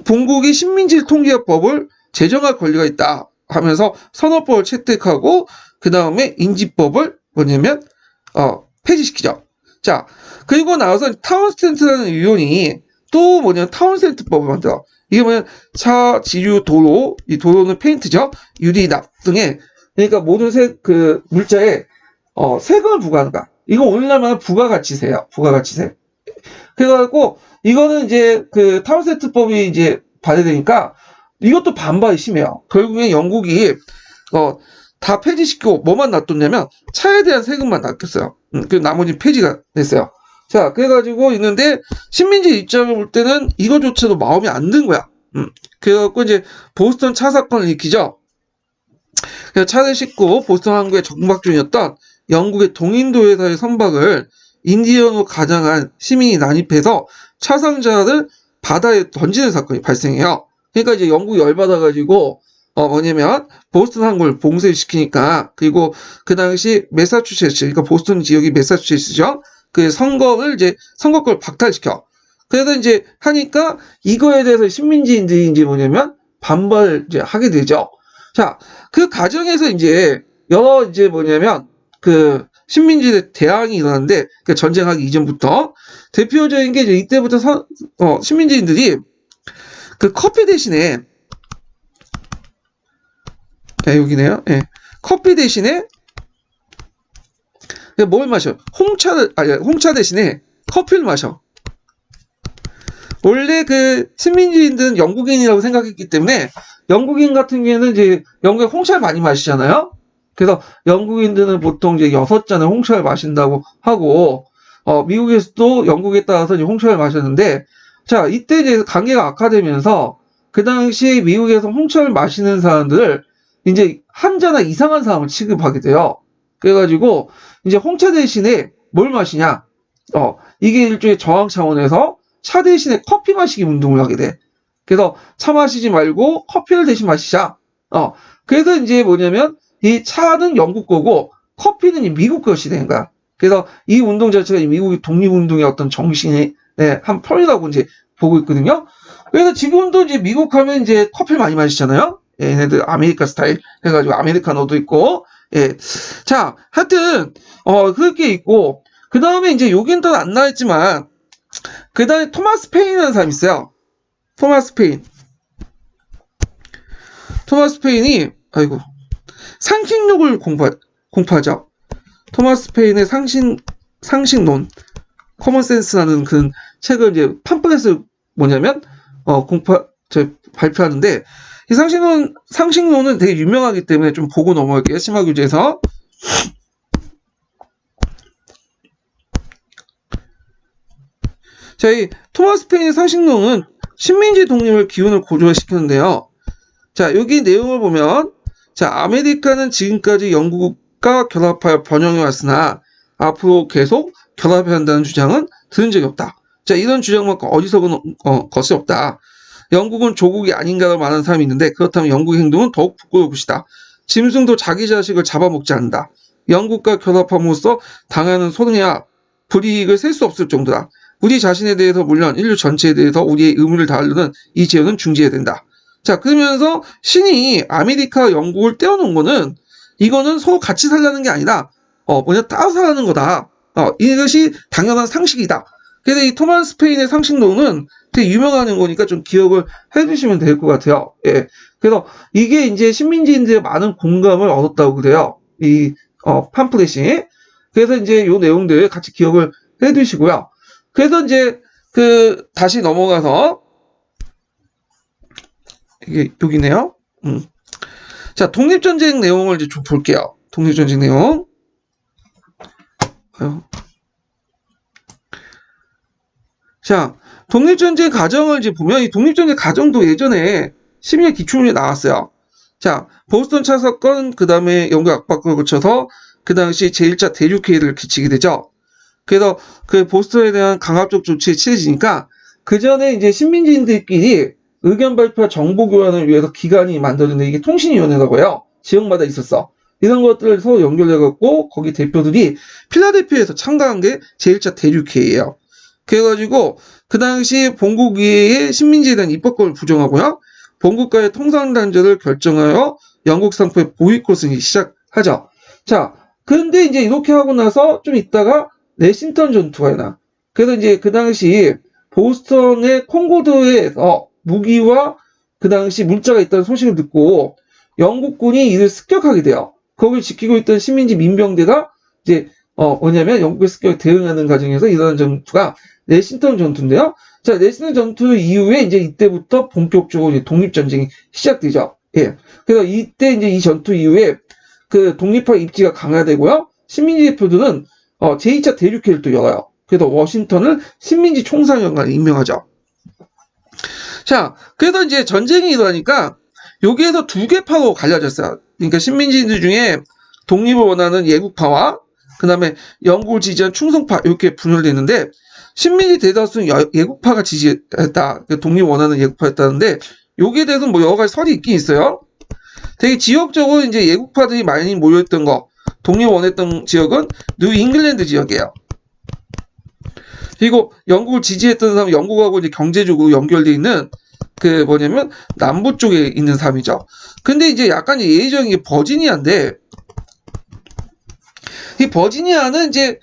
본국이 식민지 통제법을 제정할 권리가 있다 하면서 선언법을 채택하고 그 다음에 인지법을 뭐냐면 폐지시키죠. 자, 그리고 나와서 타운스텐트라는 의원이 또 뭐냐면 타운스텐트법을 만들어. 이게 뭐냐면 차, 지류, 도로, 이 도로는 페인트죠. 유리, 납 등의 그러니까 모든 물자에 세금을 부과하는 거야. 이거 오늘날만 부가가치세요. 부가가치세. 그래가지고 이거는 이제 타운스텐트법이 이제 발효되니까 이것도 반발이 심해요. 결국에 영국이 다 폐지시키고 뭐만 놔뒀냐면 차에 대한 세금만 놔뒀어요. 그 나머지 폐지가 됐어요. 자, 그래가지고 있는데 식민지 입장을 볼 때는 이거조차도 마음에 안 든 거야. 그래갖고 이제 보스턴 차 사건을 일으키죠. 그래서 차를 싣고 보스턴 항구에 정박 중이었던 영국의 동인도 회사의 선박을 인디언으로 가장한 시민이 난입해서 차상자를 바다에 던지는 사건이 발생해요. 그러니까 이제 영국이 열받아가지고 뭐냐면 보스턴 항구를 봉쇄시키니까 그리고 그 당시 매사추세츠, 그러니까 보스턴 지역이 매사추세츠죠. 그 선거권을 박탈시켜. 그래서 이제 하니까 이거에 대해서 식민지인들이 이제 뭐냐면 반발을 이제 하게 되죠. 자, 그 과정에서 이제 여러 이제 뭐냐면 식민지의 대항이 일어났는데 전쟁하기 이전부터 대표적인 게 이제 이때부터 식민지인들이 커피 대신에 여기네요. 예. 커피 대신에 뭘 마셔? 홍차 대신에 커피를 마셔. 원래 식민지인들은 영국인이라고 생각했기 때문에 영국인 같은 경우에는 이제 영국에 홍차를 많이 마시잖아요. 그래서 영국인들은 보통 이제 6잔을 홍차를 마신다고 하고 미국에서도 영국에 따라서 이제 홍차를 마셨는데 자, 이때 이제 관계가 악화되면서 그 당시 미국에서 홍차를 마시는 사람들을 이제 한자나 이상한 사람을 취급하게 돼요. 그래가지고 이제 홍차 대신에 뭘 마시냐? 이게 일종의 저항 차원에서 차 대신에 커피 마시기 운동을 하게 돼. 그래서 차 마시지 말고 커피를 대신 마시자. 그래서 이제 뭐냐면 이 차는 영국 거고 커피는 미국 것이 된 거야. 그래서 이 운동 자체가 미국의 독립운동의 어떤 정신의 한 편이라고 이제 보고 있거든요. 그래서 지금도 이제 미국 하면 이제 커피를 많이 마시잖아요. 얘네들 아메리카 스타일 해가지고 아메리카노도 있고 예. 자, 하여튼, 그렇게 있고, 그 다음에 이제 여긴 더 안 나왔지만, 그 다음에 토마스 페인이라는 사람이 있어요. 토마스 페인. 토마스 페인이, 아이고, 상식론을 공부하죠. 토마스 페인의 상식론, 커먼센스라는 그 책을 이제 팜플렛을 뭐냐면, 발표하는데, 이 상식론은 되게 유명하기 때문에 좀 보고 넘어갈게요. 심화규제에서. 자, 이 토마스 페인의 상식론은 식민지 독립을 기운을 고조시키는데요. 자, 여기 내용을 보면, 자, 아메리카는 지금까지 영국과 결합하여 번영해 왔으나, 앞으로 계속 결합해야 한다는 주장은 들은 적이 없다. 자, 이런 주장만큼 어리석은 것이 없다. 영국은 조국이 아닌가라고 말하는 사람이 있는데, 그렇다면 영국의 행동은 더욱 부끄러울 것이다. 짐승도 자기 자식을 잡아먹지 않는다. 영국과 결합함으로써 당하는 손해와 불이익을 셀 수 없을 정도다. 우리 자신에 대해서 물론 인류 전체에 대해서 우리의 의무를 다하려는 이 제도는 중지해야 된다. 자, 그러면서 신이 아메리카 영국을 떼어놓은 거는 이거는 서로 같이 살라는 게 아니라 따로 살라는 거다. 이것이 당연한 상식이다. 그래서 이 토마스 페인의 상식론은 되게 유명한 거니까 좀 기억을 해주시면 될 것 같아요. 예. 그래서 이게 이제 식민지인들의 많은 공감을 얻었다고 그래요. 이 팜플렛이. 그래서 이제 요 내용들 같이 기억을 해두시고요. 그래서 이제 다시 넘어가서 이게 여기네요. 자, 독립전쟁 내용을 이제 좀 볼게요. 독립전쟁 내용. 자, 독립전쟁 과정을 이제 보면 이 독립전쟁 과정도 예전에 시민의 기초문제 나왔어요. 자, 보스턴 차 사건, 그 다음에 영국 압박을 거쳐서 그 당시 제1차 대륙회의를 개최하게 되죠. 그래서 그 보스턴에 대한 강압적 조치에 취해지니까 그 전에 이제 식민지인들끼리 의견 발표와 정보 교환을 위해서 기관이 만들어졌는데 이게 통신위원회라고 해요. 지역마다 있었어. 이런 것들을 서로 연결해갖고 거기 대표들이 필라델피아에서 창당한 게 제1차 대륙회의예요. 그래가지고 그 당시 본국위의 식민지에 대한 입법권을 부정하고요. 본국과의 통상단절을 결정하여 영국 상부의 보이콧을 시작하죠. 자, 그런데 이제 이렇게 하고 나서 좀 있다가 레싱턴 전투가 일어나. 그래서 이제 그 당시 보스턴의 콩고드에서 무기와 그 당시 물자가 있다는 소식을 듣고 영국군이 이를 습격하게 돼요. 거기를 지키고 있던 식민지 민병대가 이제 뭐냐면 영국의 습격에 대응하는 과정에서 일어난 전투가 레싱턴 전투인데요. 자, 레싱턴 전투 이후에 이제 이때부터 본격적으로 이제 독립전쟁이 시작되죠. 예. 그래서 이때 이제 이 전투 이후에 그 독립파 입지가 강화되고요. 식민지 대표들은 제2차 대륙회의를 또 열어요. 그래서 워싱턴을 식민지 총사령관을 임명하죠. 자, 그래서 이제 전쟁이 일어나니까 여기에서 두 개 파로 갈려졌어요. 그러니까 식민지인들 중에 독립을 원하는 예국파와 그 다음에 영국을 지지한 충성파 이렇게 분열되는데 식민지 대다수는 예국파가 지지했다. 독립을 원하는 예국파였다는데 여기에 대해서는 뭐 여러 가지 설이 있긴 있어요. 되게 지역적으로 이제 예국파들이 많이 모여있던 거, 독립을 원했던 지역은 뉴 잉글랜드 지역이에요. 그리고 영국을 지지했던 사람은 영국하고 이제 경제적으로 연결되어 있는 그 뭐냐면 남부 쪽에 있는 사람이죠. 근데 이제 약간 예외적인 게 버지니아인데 이 버지니아는 이제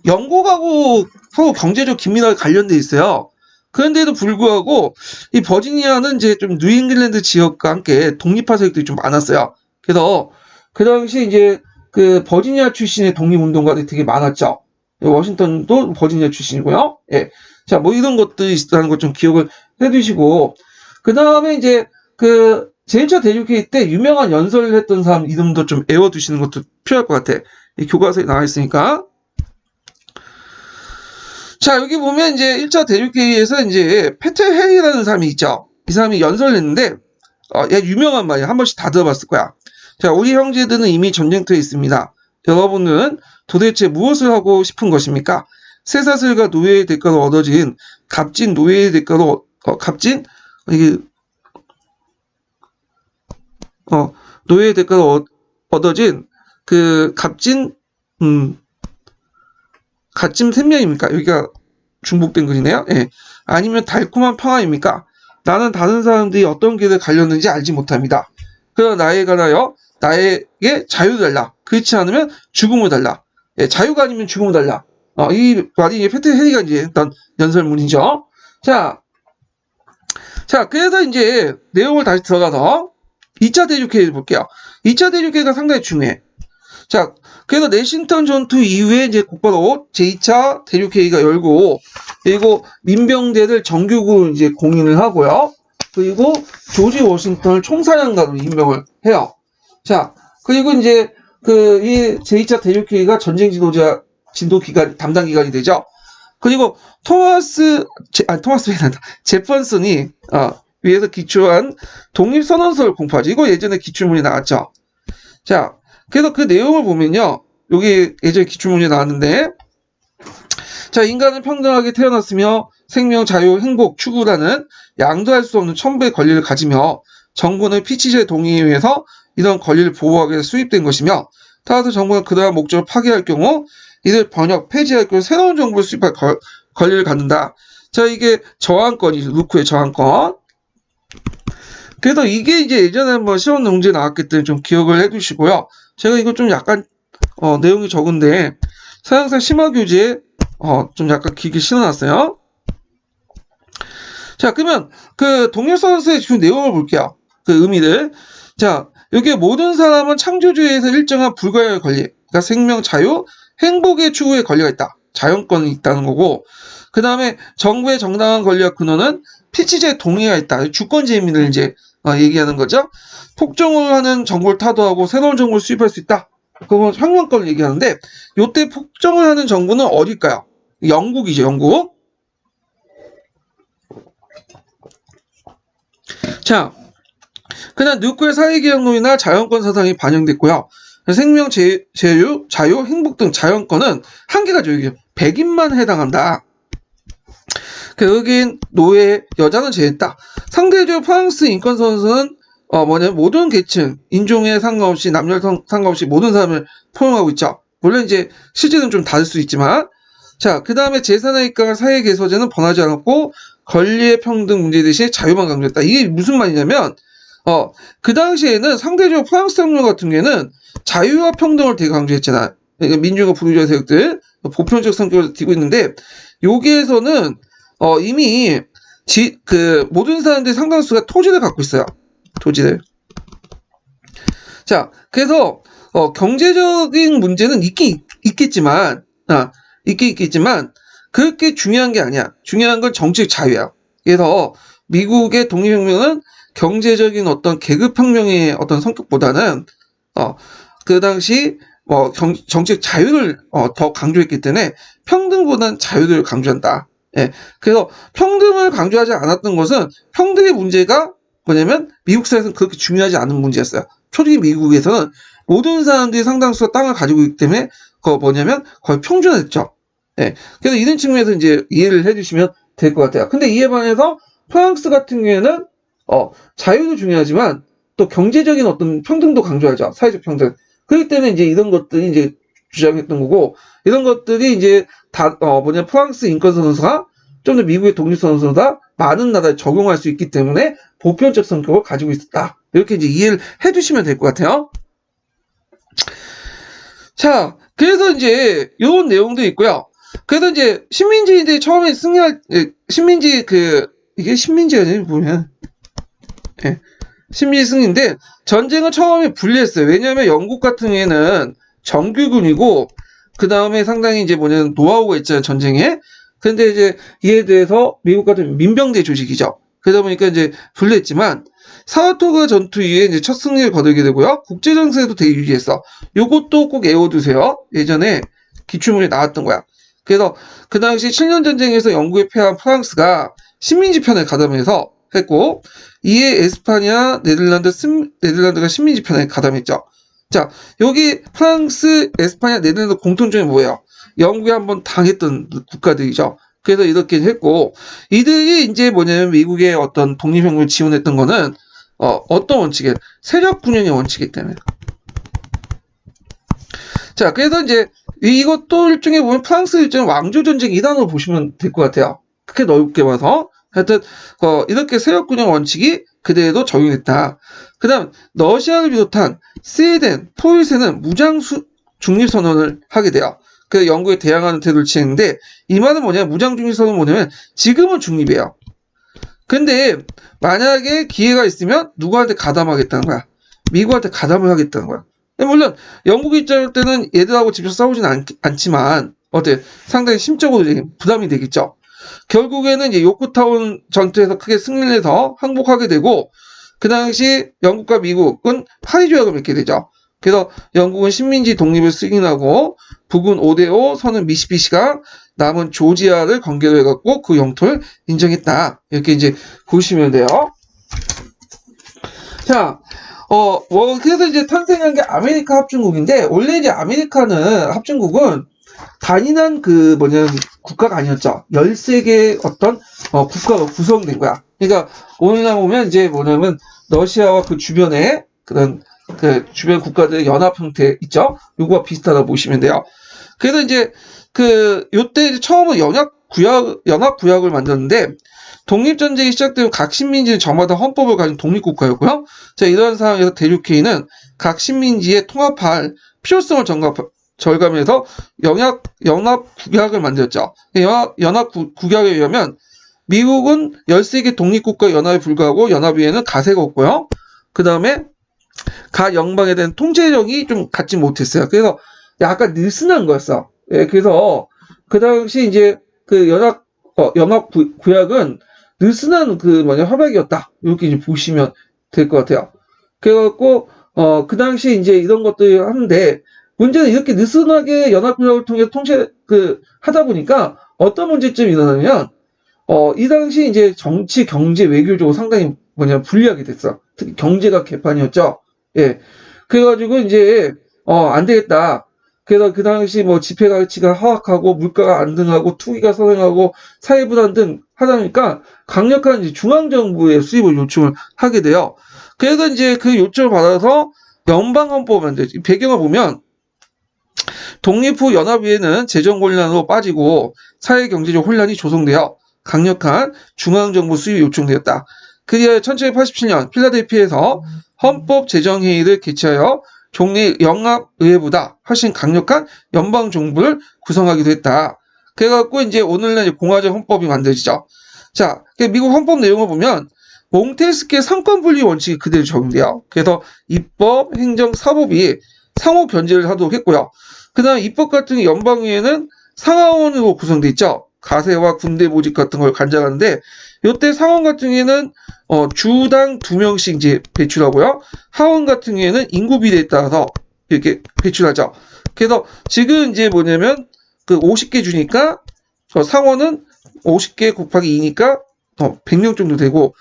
영국하고 서로 경제적 긴밀하게 관련돼 있어요. 그런데도 불구하고 이 버지니아는 이제 좀 뉴잉글랜드 지역과 함께 독립파 세력들이 좀 많았어요. 그래서 그 당시 이제 그 버지니아 출신의 독립운동가들이 되게 많았죠. 워싱턴도 버지니아 출신이고요. 예. 자, 뭐 이런 것들이 있다는 것 좀 기억을 해두시고, 그 다음에 이제 그 제1차 대륙회의 때 유명한 연설을 했던 사람 이름도 좀 외워두시는 것도 필요할 것 같아. 이 교과서에 나와 있으니까. 자, 여기 보면 이제 1차 대륙회의에서 이제 패트 해리라는 사람이 있죠. 이 사람이 연설을 했는데, 유명한 말이야. 한 번씩 다 들어봤을 거야. 자, 우리 형제들은 이미 전쟁터에 있습니다. 여러분은 도대체 무엇을 하고 싶은 것입니까? 쇠사슬과 노예의 대가로 얻어진 값진 노예의 대가로 노예의 대가로 얻어진 그 값진 생명입니까? 여기가 중복된 글이네요. 예. 아니면 달콤한 평화입니까? 나는 다른 사람들이 어떤 길을 갈렸는지 알지 못합니다. 그러나 나에 관하여 나에게 자유를 달라. 그렇지 않으면 죽음을 달라. 예, 자유가 아니면 죽음을 달라. 이 말이 패트릭 해리가 이제 했던 연설문이죠. 자, 그래서 이제 내용을 다시 들어가서 2차 대륙회의를 볼게요. 2차 대륙회의가 상당히 중요해. 자, 그래서 내싱턴 전투 이후에 이제 곧바로 제2차 대륙회의가 열고, 그리고 민병대를 정규군으로 이제 공인을 하고요. 그리고 조지 워싱턴을 총사령관으로 임명을 해요. 자, 그리고 이제 이 제2차 대륙회의가 전쟁 지도자 진도 기간 담당 기관이 되죠. 그리고 제펀슨이 위에서 기초한 독립선언서를 공포하죠. 이거 예전에 기출문이 나왔죠. 자, 그래서 그 내용을 보면요. 여기 예전에 기출문이 나왔는데, 자, 인간은 평등하게 태어났으며 생명, 자유, 행복, 추구라는 양도할 수 없는 천부의 권리를 가지며 정부는 피치제의 동의에 의해서 이런 권리를 보호하기 위해 수입된 것이며, 따라서 정부는 그러한 목적을 파기할 경우 이들 번역, 폐지할 경우 새로운 정부를 수입할 권리를 갖는다. 자, 이게 저항권이죠. 루크의 저항권. 그래서 이게 이제 예전에 한번 시험 문제 나왔기 때문에 좀 기억을 해두시고요. 제가 이거 좀 약간 내용이 적은데 사형사 심화교재에 좀 약간 길게 실어놨어요. 자, 그러면 그 독립선언서의 지금 내용을 볼게요. 그 의미를. 자, 여기 모든 사람은 창조주의에서 일정한 불가역의 권리, 그러니까 생명, 자유, 행복의 추구의 권리가 있다. 자연권이 있다는 거고, 그 다음에 정부의 정당한 권리와 근원은 피치제의 동의가 있다. 주권제민을 이제 얘기하는 거죠. 폭정을 하는 정부를 타도하고 새로운 정부를 수입할 수 있다. 그건 혁명권을 얘기하는데, 요때 폭정을 하는 정부는 어딜까요? 영국이죠, 영국. 자, 그냥 누크의 사회개혁론이나 자연권 사상이 반영됐고요. 생명, 자유, 행복 등 자연권은 한계가 여기 백인만 해당한다. 흑인, 노예, 여자는 제했다. 상대적으로 프랑스 인권선언서는 모든 계층, 인종에 상관없이 남녀 상관없이 모든 사람을 포용하고 있죠. 물론 이제 실제는 좀 다를 수 있지만, 자, 그 다음에 제3의 입각한 사회계서제는 번하지 않았고 권리의 평등 문제 대신에 자유만 강조했다. 이게 무슨 말이냐면 그 당시에는 상대적으로 프랑스 혁명 같은 경우에는 자유와 평등을 되게 강조했잖아. 그러니까 민주과 부유자 세력들 보편적 성격을 띠고 있는데 여기에서는 이미 모든 사람들이 상당수가 토지를 갖고 있어요. 토지를. 자, 그래서 경제적인 문제는 있겠지만 그렇게 중요한 게 아니야. 중요한 건 정치적 자유야. 그래서 미국의 독립혁명은 경제적인 어떤 계급혁명의 어떤 성격보다는 그 당시 정치적 자유를 더 강조했기 때문에 평등보다는 자유를 강조한다. 예. 그래서 평등을 강조하지 않았던 것은 평등의 문제가 뭐냐면 미국 사회에서는 그렇게 중요하지 않은 문제였어요. 초기 미국에서는 모든 사람들이 상당수가 땅을 가지고 있기 때문에 뭐냐면 거의 평준화됐죠. 예. 그래서 이런 측면에서 이제 이해를 해주시면 될 것 같아요. 근데 이에 반해서 프랑스 같은 경우에는 자유도 중요하지만 또 경제적인 어떤 평등도 강조하죠. 사회적 평등. 그렇기 때문에 이제 이런 것들이 이제 주장했던 거고, 이런 것들이 이제 프랑스 인권선언서가 좀 더 미국의 독립선언서보다 많은 나라에 적용할 수 있기 때문에 보편적 성격을 가지고 있었다. 이렇게 이제 이해를 해주시면 될 것 같아요. 자, 그래서 이제 이런 내용도 있고요. 그래서 이제 식민지들이 처음에 승리할 이게 식민지가 보면 식민지 승리인데 전쟁은 처음에 불리했어요. 왜냐하면 영국 같은 경우에는 정규군이고 그 다음에 상당히 이제 노하우가 있잖아요, 전쟁에. 근데 이제 이에 대해서 미국 같은 민병대 조직이죠. 그러다 보니까 이제 불리했지만 사라토가 전투 이후에 이제 첫 승리를 거두게 되고요. 국제정세도 되게 유리했어. 요것도 꼭 외워두세요. 예전에 기출문에 나왔던 거야. 그래서 그 당시 7년 전쟁에서 영국에 패한 프랑스가 식민지 편을 가담해서 했고, 이에 에스파냐, 네덜란드가 식민지 편에 가담했죠. 자, 여기 프랑스, 에스파냐, 네덜란드 공통점이 뭐예요? 영국에 한번 당했던 국가들이죠. 그래서 이렇게 했고, 이들이 이제 미국의 어떤 독립혁명을 지원했던 거는 어떤 원칙에 세력 분열의 원칙이기 때문에. 자, 그래서 이제 이것도 일종의 보면 프랑스 일종의 왕조 전쟁 2단으로 보시면 될 것 같아요. 크게 넓게 봐서. 하여튼 이렇게 세력 분열 원칙이 그대로 적용했다. 그 다음 러시아를 비롯한 스웨덴, 포유세는 무장 중립선언을 하게 돼요. 그 영국에 대항하는 태도를 취했는데 이 말은 뭐냐, 무장 중립선언은 뭐냐면 지금은 중립이에요. 근데 만약에 기회가 있으면 누구한테 가담하겠다는 거야. 미국한테 가담을 하겠다는 거야. 물론 영국 입장일 때는 얘들하고 직접 싸우지는 않지만 어때, 상당히 심적으로 부담이 되겠죠. 결국에는 이제 요크타운 전투에서 크게 승리를 해서 항복하게 되고, 그 당시 영국과 미국은 파리 조약을 맺게 되죠. 그래서 영국은 식민지 독립을 승인하고 북은 5대5, 서는 미시시피가 남은 조지아를 관계로 해갖고 그 영토를 인정했다. 이렇게 이제 보시면 돼요. 자, 그래서 이제 탄생한 게 아메리카 합중국인데, 원래 이제 아메리카는 합중국은 단일한 국가가 아니었죠. 13개 어떤 국가가 구성된 거야. 그러니까 오늘날 보면 이제 뭐냐면 러시아와 그 주변에 그런 그 주변 국가들의 연합 형태 있죠. 요거와 비슷하다 보시면 돼요. 그래서 이제 요때 이제 처음으로 연합 구약을 만들었는데, 독립전쟁이 시작되면 각 식민지는 저마다 헌법을 가진 독립국가였고요. 자, 이런 상황에서 대륙회의는 각 식민지의 통합할 필요성을 절감해서 연합국약을 만들었죠. 연합국약에 의하면 미국은 13개 독립국가 연합에 불과하고 연합위에는 가세가 없고요. 그 다음에 각 영방에 대한 통제력이 좀 갖지 못했어요. 그래서 약간 느슨한 거였어. 예, 그래서 그 당시 이제 그 연합구약은 느슨한 협약이었다. 이렇게 이제 보시면 될 것 같아요. 그래갖고 그 당시 이제 이런 것들 하는데, 문제는 이렇게 느슨하게 연합구약을 통해 하다 보니까 어떤 문제점이 일어나냐면, 이 당시 이제 정치, 경제, 외교적으로 상당히 불리하게 됐어. 특히 경제가 개판이었죠. 예. 그래가지고 이제, 안 되겠다. 그래서 그 당시 지폐 가치가 하락하고 물가가 안 등하고 투기가 선행하고 사회불안 등 하다 보니까 강력한 이제 중앙정부의 수립을 요청을 하게 돼요. 그래서 이제 그 요청을 받아서 연방헌법을 만들죠. 배경을 보면 독립 후 연합위에는 재정 혼란으로 빠지고 사회 경제적 혼란이 조성되어 강력한 중앙정부 수립이 요청되었다. 그리하여 1787년 필라델피아에서 헌법제정회의를 개최하여 종래 영합의회보다 훨씬 강력한 연방정부를 구성하기도 했다. 그래갖고 이제 오늘날 공화적 헌법이 만들어지죠. 자, 미국 헌법 내용을 보면 몽테스키의 상권분리 원칙이 그대로 적용돼요. 그래서 입법, 행정, 사법이 상호 견제를 하도록 했고요. 그 다음에 입법 같은 경우 연방위에는 상하원으로 구성돼 있죠. 가세와 군대 모집 같은 걸 관장하는데, 이때 상원 같은 경우에는 주당 2명씩 이제 배출하고요. 하원 같은 경우에는 인구 비례에 따라서 이렇게 배출하죠. 그래서 지금 이제 뭐냐면 50개 주니까 상원은 50개 곱하기 2니까 100명 정도 되고,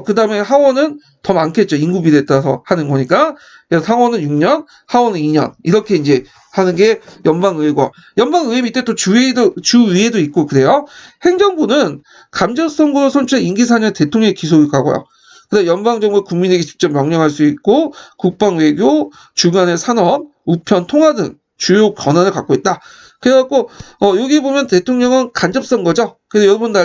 그 다음에 하원은 더 많겠죠. 인구 비례에 따라서 하는 거니까. 그래서 상원은 6년, 하원은 2년. 이렇게 이제 하는 게 연방의회고, 연방의회 밑에 또 주위에도 있고 그래요. 행정부는 감정선거로 선출한 임기 4년 대통령의 기소를 가고요. 그다음 연방정부 국민에게 직접 명령할 수 있고, 국방, 외교, 주간의 산업, 우편, 통화 등 주요 권한을 갖고 있다. 그래갖고 여기 보면 대통령은 간접선거죠. 그래서 여러분도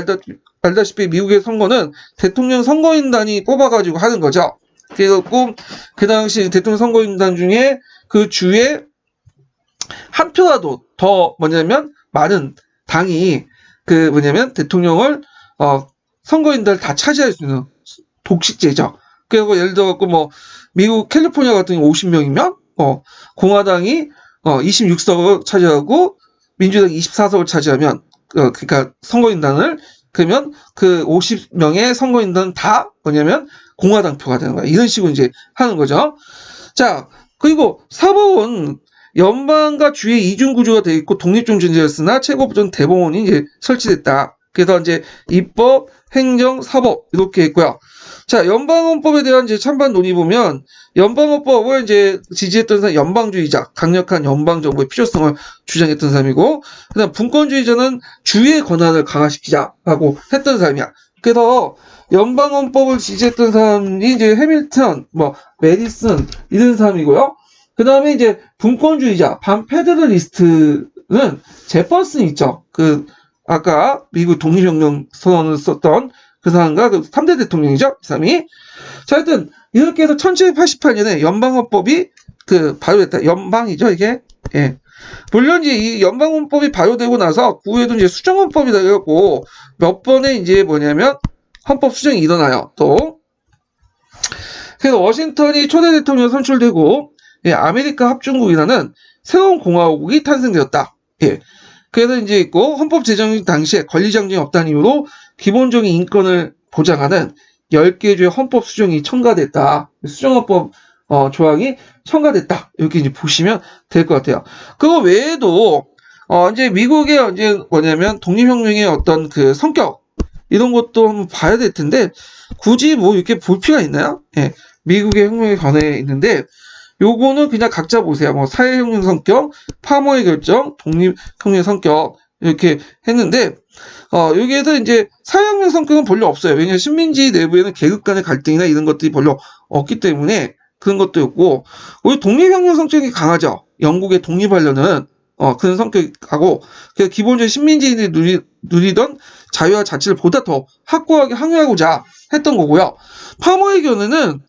알다시피 미국의 선거는 대통령 선거인단이 뽑아가지고 하는 거죠. 그래갖고 그 당시 대통령 선거인단 중에 그 주에 한 표라도 더 많은 당이 대통령을 선거인단을 다 차지할 수 있는 독식제죠. 그리고 예를 들어 미국 캘리포니아 같은 경우 50명이면 공화당이 26석을 차지하고 민주당이 24석을 차지하면 그러니까 선거인단을, 그러면 그 50명의 선거인단은 다 공화당 표가 되는 거야. 이런 식으로 이제 하는 거죠. 자, 그리고 사법은 연방과 주의 이중 구조가 되어 있고 독립종전제였으나 최고법정 대법원이 이제 설치됐다. 그래서 이제 입법, 행정, 사법 이렇게 했고요. 자, 연방헌법에 대한 이제 찬반 논의 보면, 연방헌법을 이제 지지했던 사람 연방주의자, 강력한 연방정부의 필요성을 주장했던 사람이고, 그다음 분권주의자는 주의 권한을 강화시키자라고 했던 사람이야. 그래서 연방헌법을 지지했던 사람이 이제 해밀턴, 메디슨 이런 사람이고요. 그 다음에 이제 분권주의자, 반페더럴리스트는 제퍼슨 있죠. 아까 미국 독립혁명 선언을 썼던 그 사람과 그 3대 대통령이죠. 이 사람이. 자, 하여튼 이렇게 해서 1788년에 연방헌법이 그 발효됐다. 연방이죠, 이게. 예. 물론 이제 이 연방헌법이 발효되고 나서 그 후에도 이제 수정헌법이 되고 몇 번의 이제 뭐냐면 헌법 수정이 일어나요. 또. 그래서 워싱턴이 초대 대통령 선출되고 예, 아메리카 합중국이라는 새로운 공화국이 탄생되었다. 예. 그래서 이제 있고 헌법 제정 당시에 권리장점이 없다는 이유로 기본적인 인권을 보장하는 10개 주의 헌법 수정이 첨가됐다. 수정헌법 조항이 첨가됐다. 이렇게 이제 보시면 될 것 같아요. 그거 외에도 이제 미국의 이제 뭐냐면 독립혁명의 어떤 그 성격 이런 것도 한번 봐야 될 텐데 굳이 뭐 이렇게 볼 필요가 있나요? 예. 미국의 혁명의 견해에 있는데 요거는 그냥 각자 보세요. 뭐 사회혁명 성격, 파머의 결정, 독립혁명의 성격 이렇게 했는데 여기에서 이제 사회혁명 성격은 별로 없어요. 왜냐하면 식민지 내부에는 계급 간의 갈등이나 이런 것들이 별로 없기 때문에 그런 것도 있고 우리 독립혁명 성격이 강하죠. 영국의 독립하려는 그런 성격하고 그래서 기본적으로 식민지인들이 누리던 자유와 자치를 보다 더 확고하게 항의하고자 했던 거고요. 파머의 견해는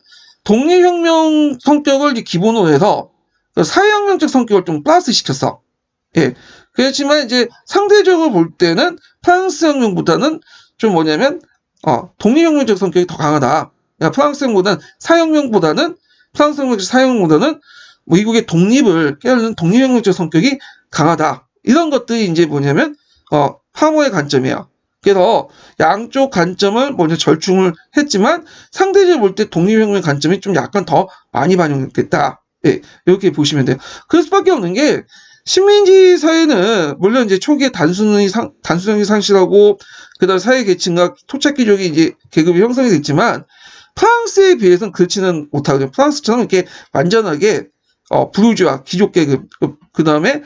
독립혁명 성격을 기본으로 해서 사회혁명적 성격을 좀 플러스 시켰어. 예. 그렇지만 이제 상대적으로 볼 때는 프랑스 혁명보다는 좀 뭐냐면 독립혁명적 성격이 더 강하다. 그러니까 프랑스 혁명보다는 프랑스 혁명적 사회혁명보다는 미국의 독립을 깨닫는 독립혁명적 성격이 강하다. 이런 것들이 이제 뭐냐면 파머의 관점이에요. 그래서 양쪽 관점을 먼저 절충을 했지만 상대적으로 볼 때 독립혁명 관점이 좀 약간 더 많이 반영됐다. 예, 이렇게 보시면 돼요. 그럴 수밖에 없는 게 식민지 사회는 물론 이제 초기에 단순성이 상실하고 그다음 사회 계층과 토착귀족이 이제 계급이 형성이 됐지만 프랑스에 비해서는 그렇지는 못하거든요. 프랑스처럼 이렇게 완전하게 부르주아 귀족 계급 그다음에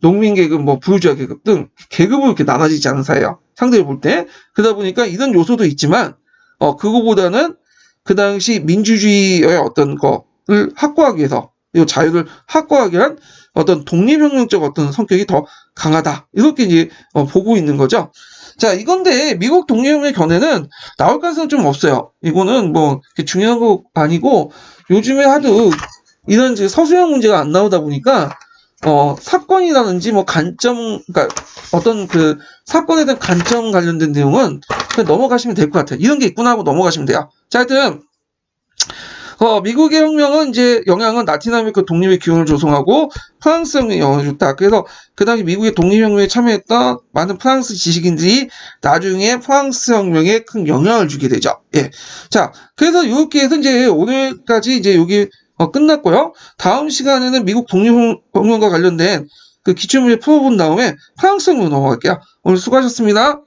농민 계급, 뭐 부르주아 계급 등 계급으로 이렇게 나눠지지 않은 사회예요. 상대를 볼 때. 그러다 보니까 이런 요소도 있지만 그거보다는 그 당시 민주주의의 어떤 거를 확고하기 위해서 이 자유를 확고하게 한 어떤 독립혁명적 어떤 성격이 더 강하다. 이렇게 이제 보고 있는 거죠. 자, 이건데 미국 독립혁명의 견해는 나올 가능성은 좀 없어요. 이거는 뭐 중요한 거 아니고 요즘에 하도 이런 서술형 문제가 안 나오다 보니까 사건이라든지 뭐 관점, 그러니까 어떤 그 사건에 대한 관점 관련된 내용은 그냥 넘어가시면 될 것 같아요. 이런 게 있구나 하고 넘어가시면 돼요. 자, 하여튼 미국의 혁명은 이제 영향은 라틴 아메리카 독립의 기운을 조성하고 프랑스 혁명에 영향을 줬다. 그래서 그 당시 미국의 독립혁명에 참여했던 많은 프랑스 지식인들이 나중에 프랑스 혁명에 큰 영향을 주게 되죠. 예. 자, 그래서 이렇게 해서 이제 오늘까지 이제 여기 끝났고요. 다음 시간에는 미국 독립혁명과 관련된 그 기출문제 풀어본 다음에 프랑스 혁명 넘어갈게요. 오늘 수고하셨습니다.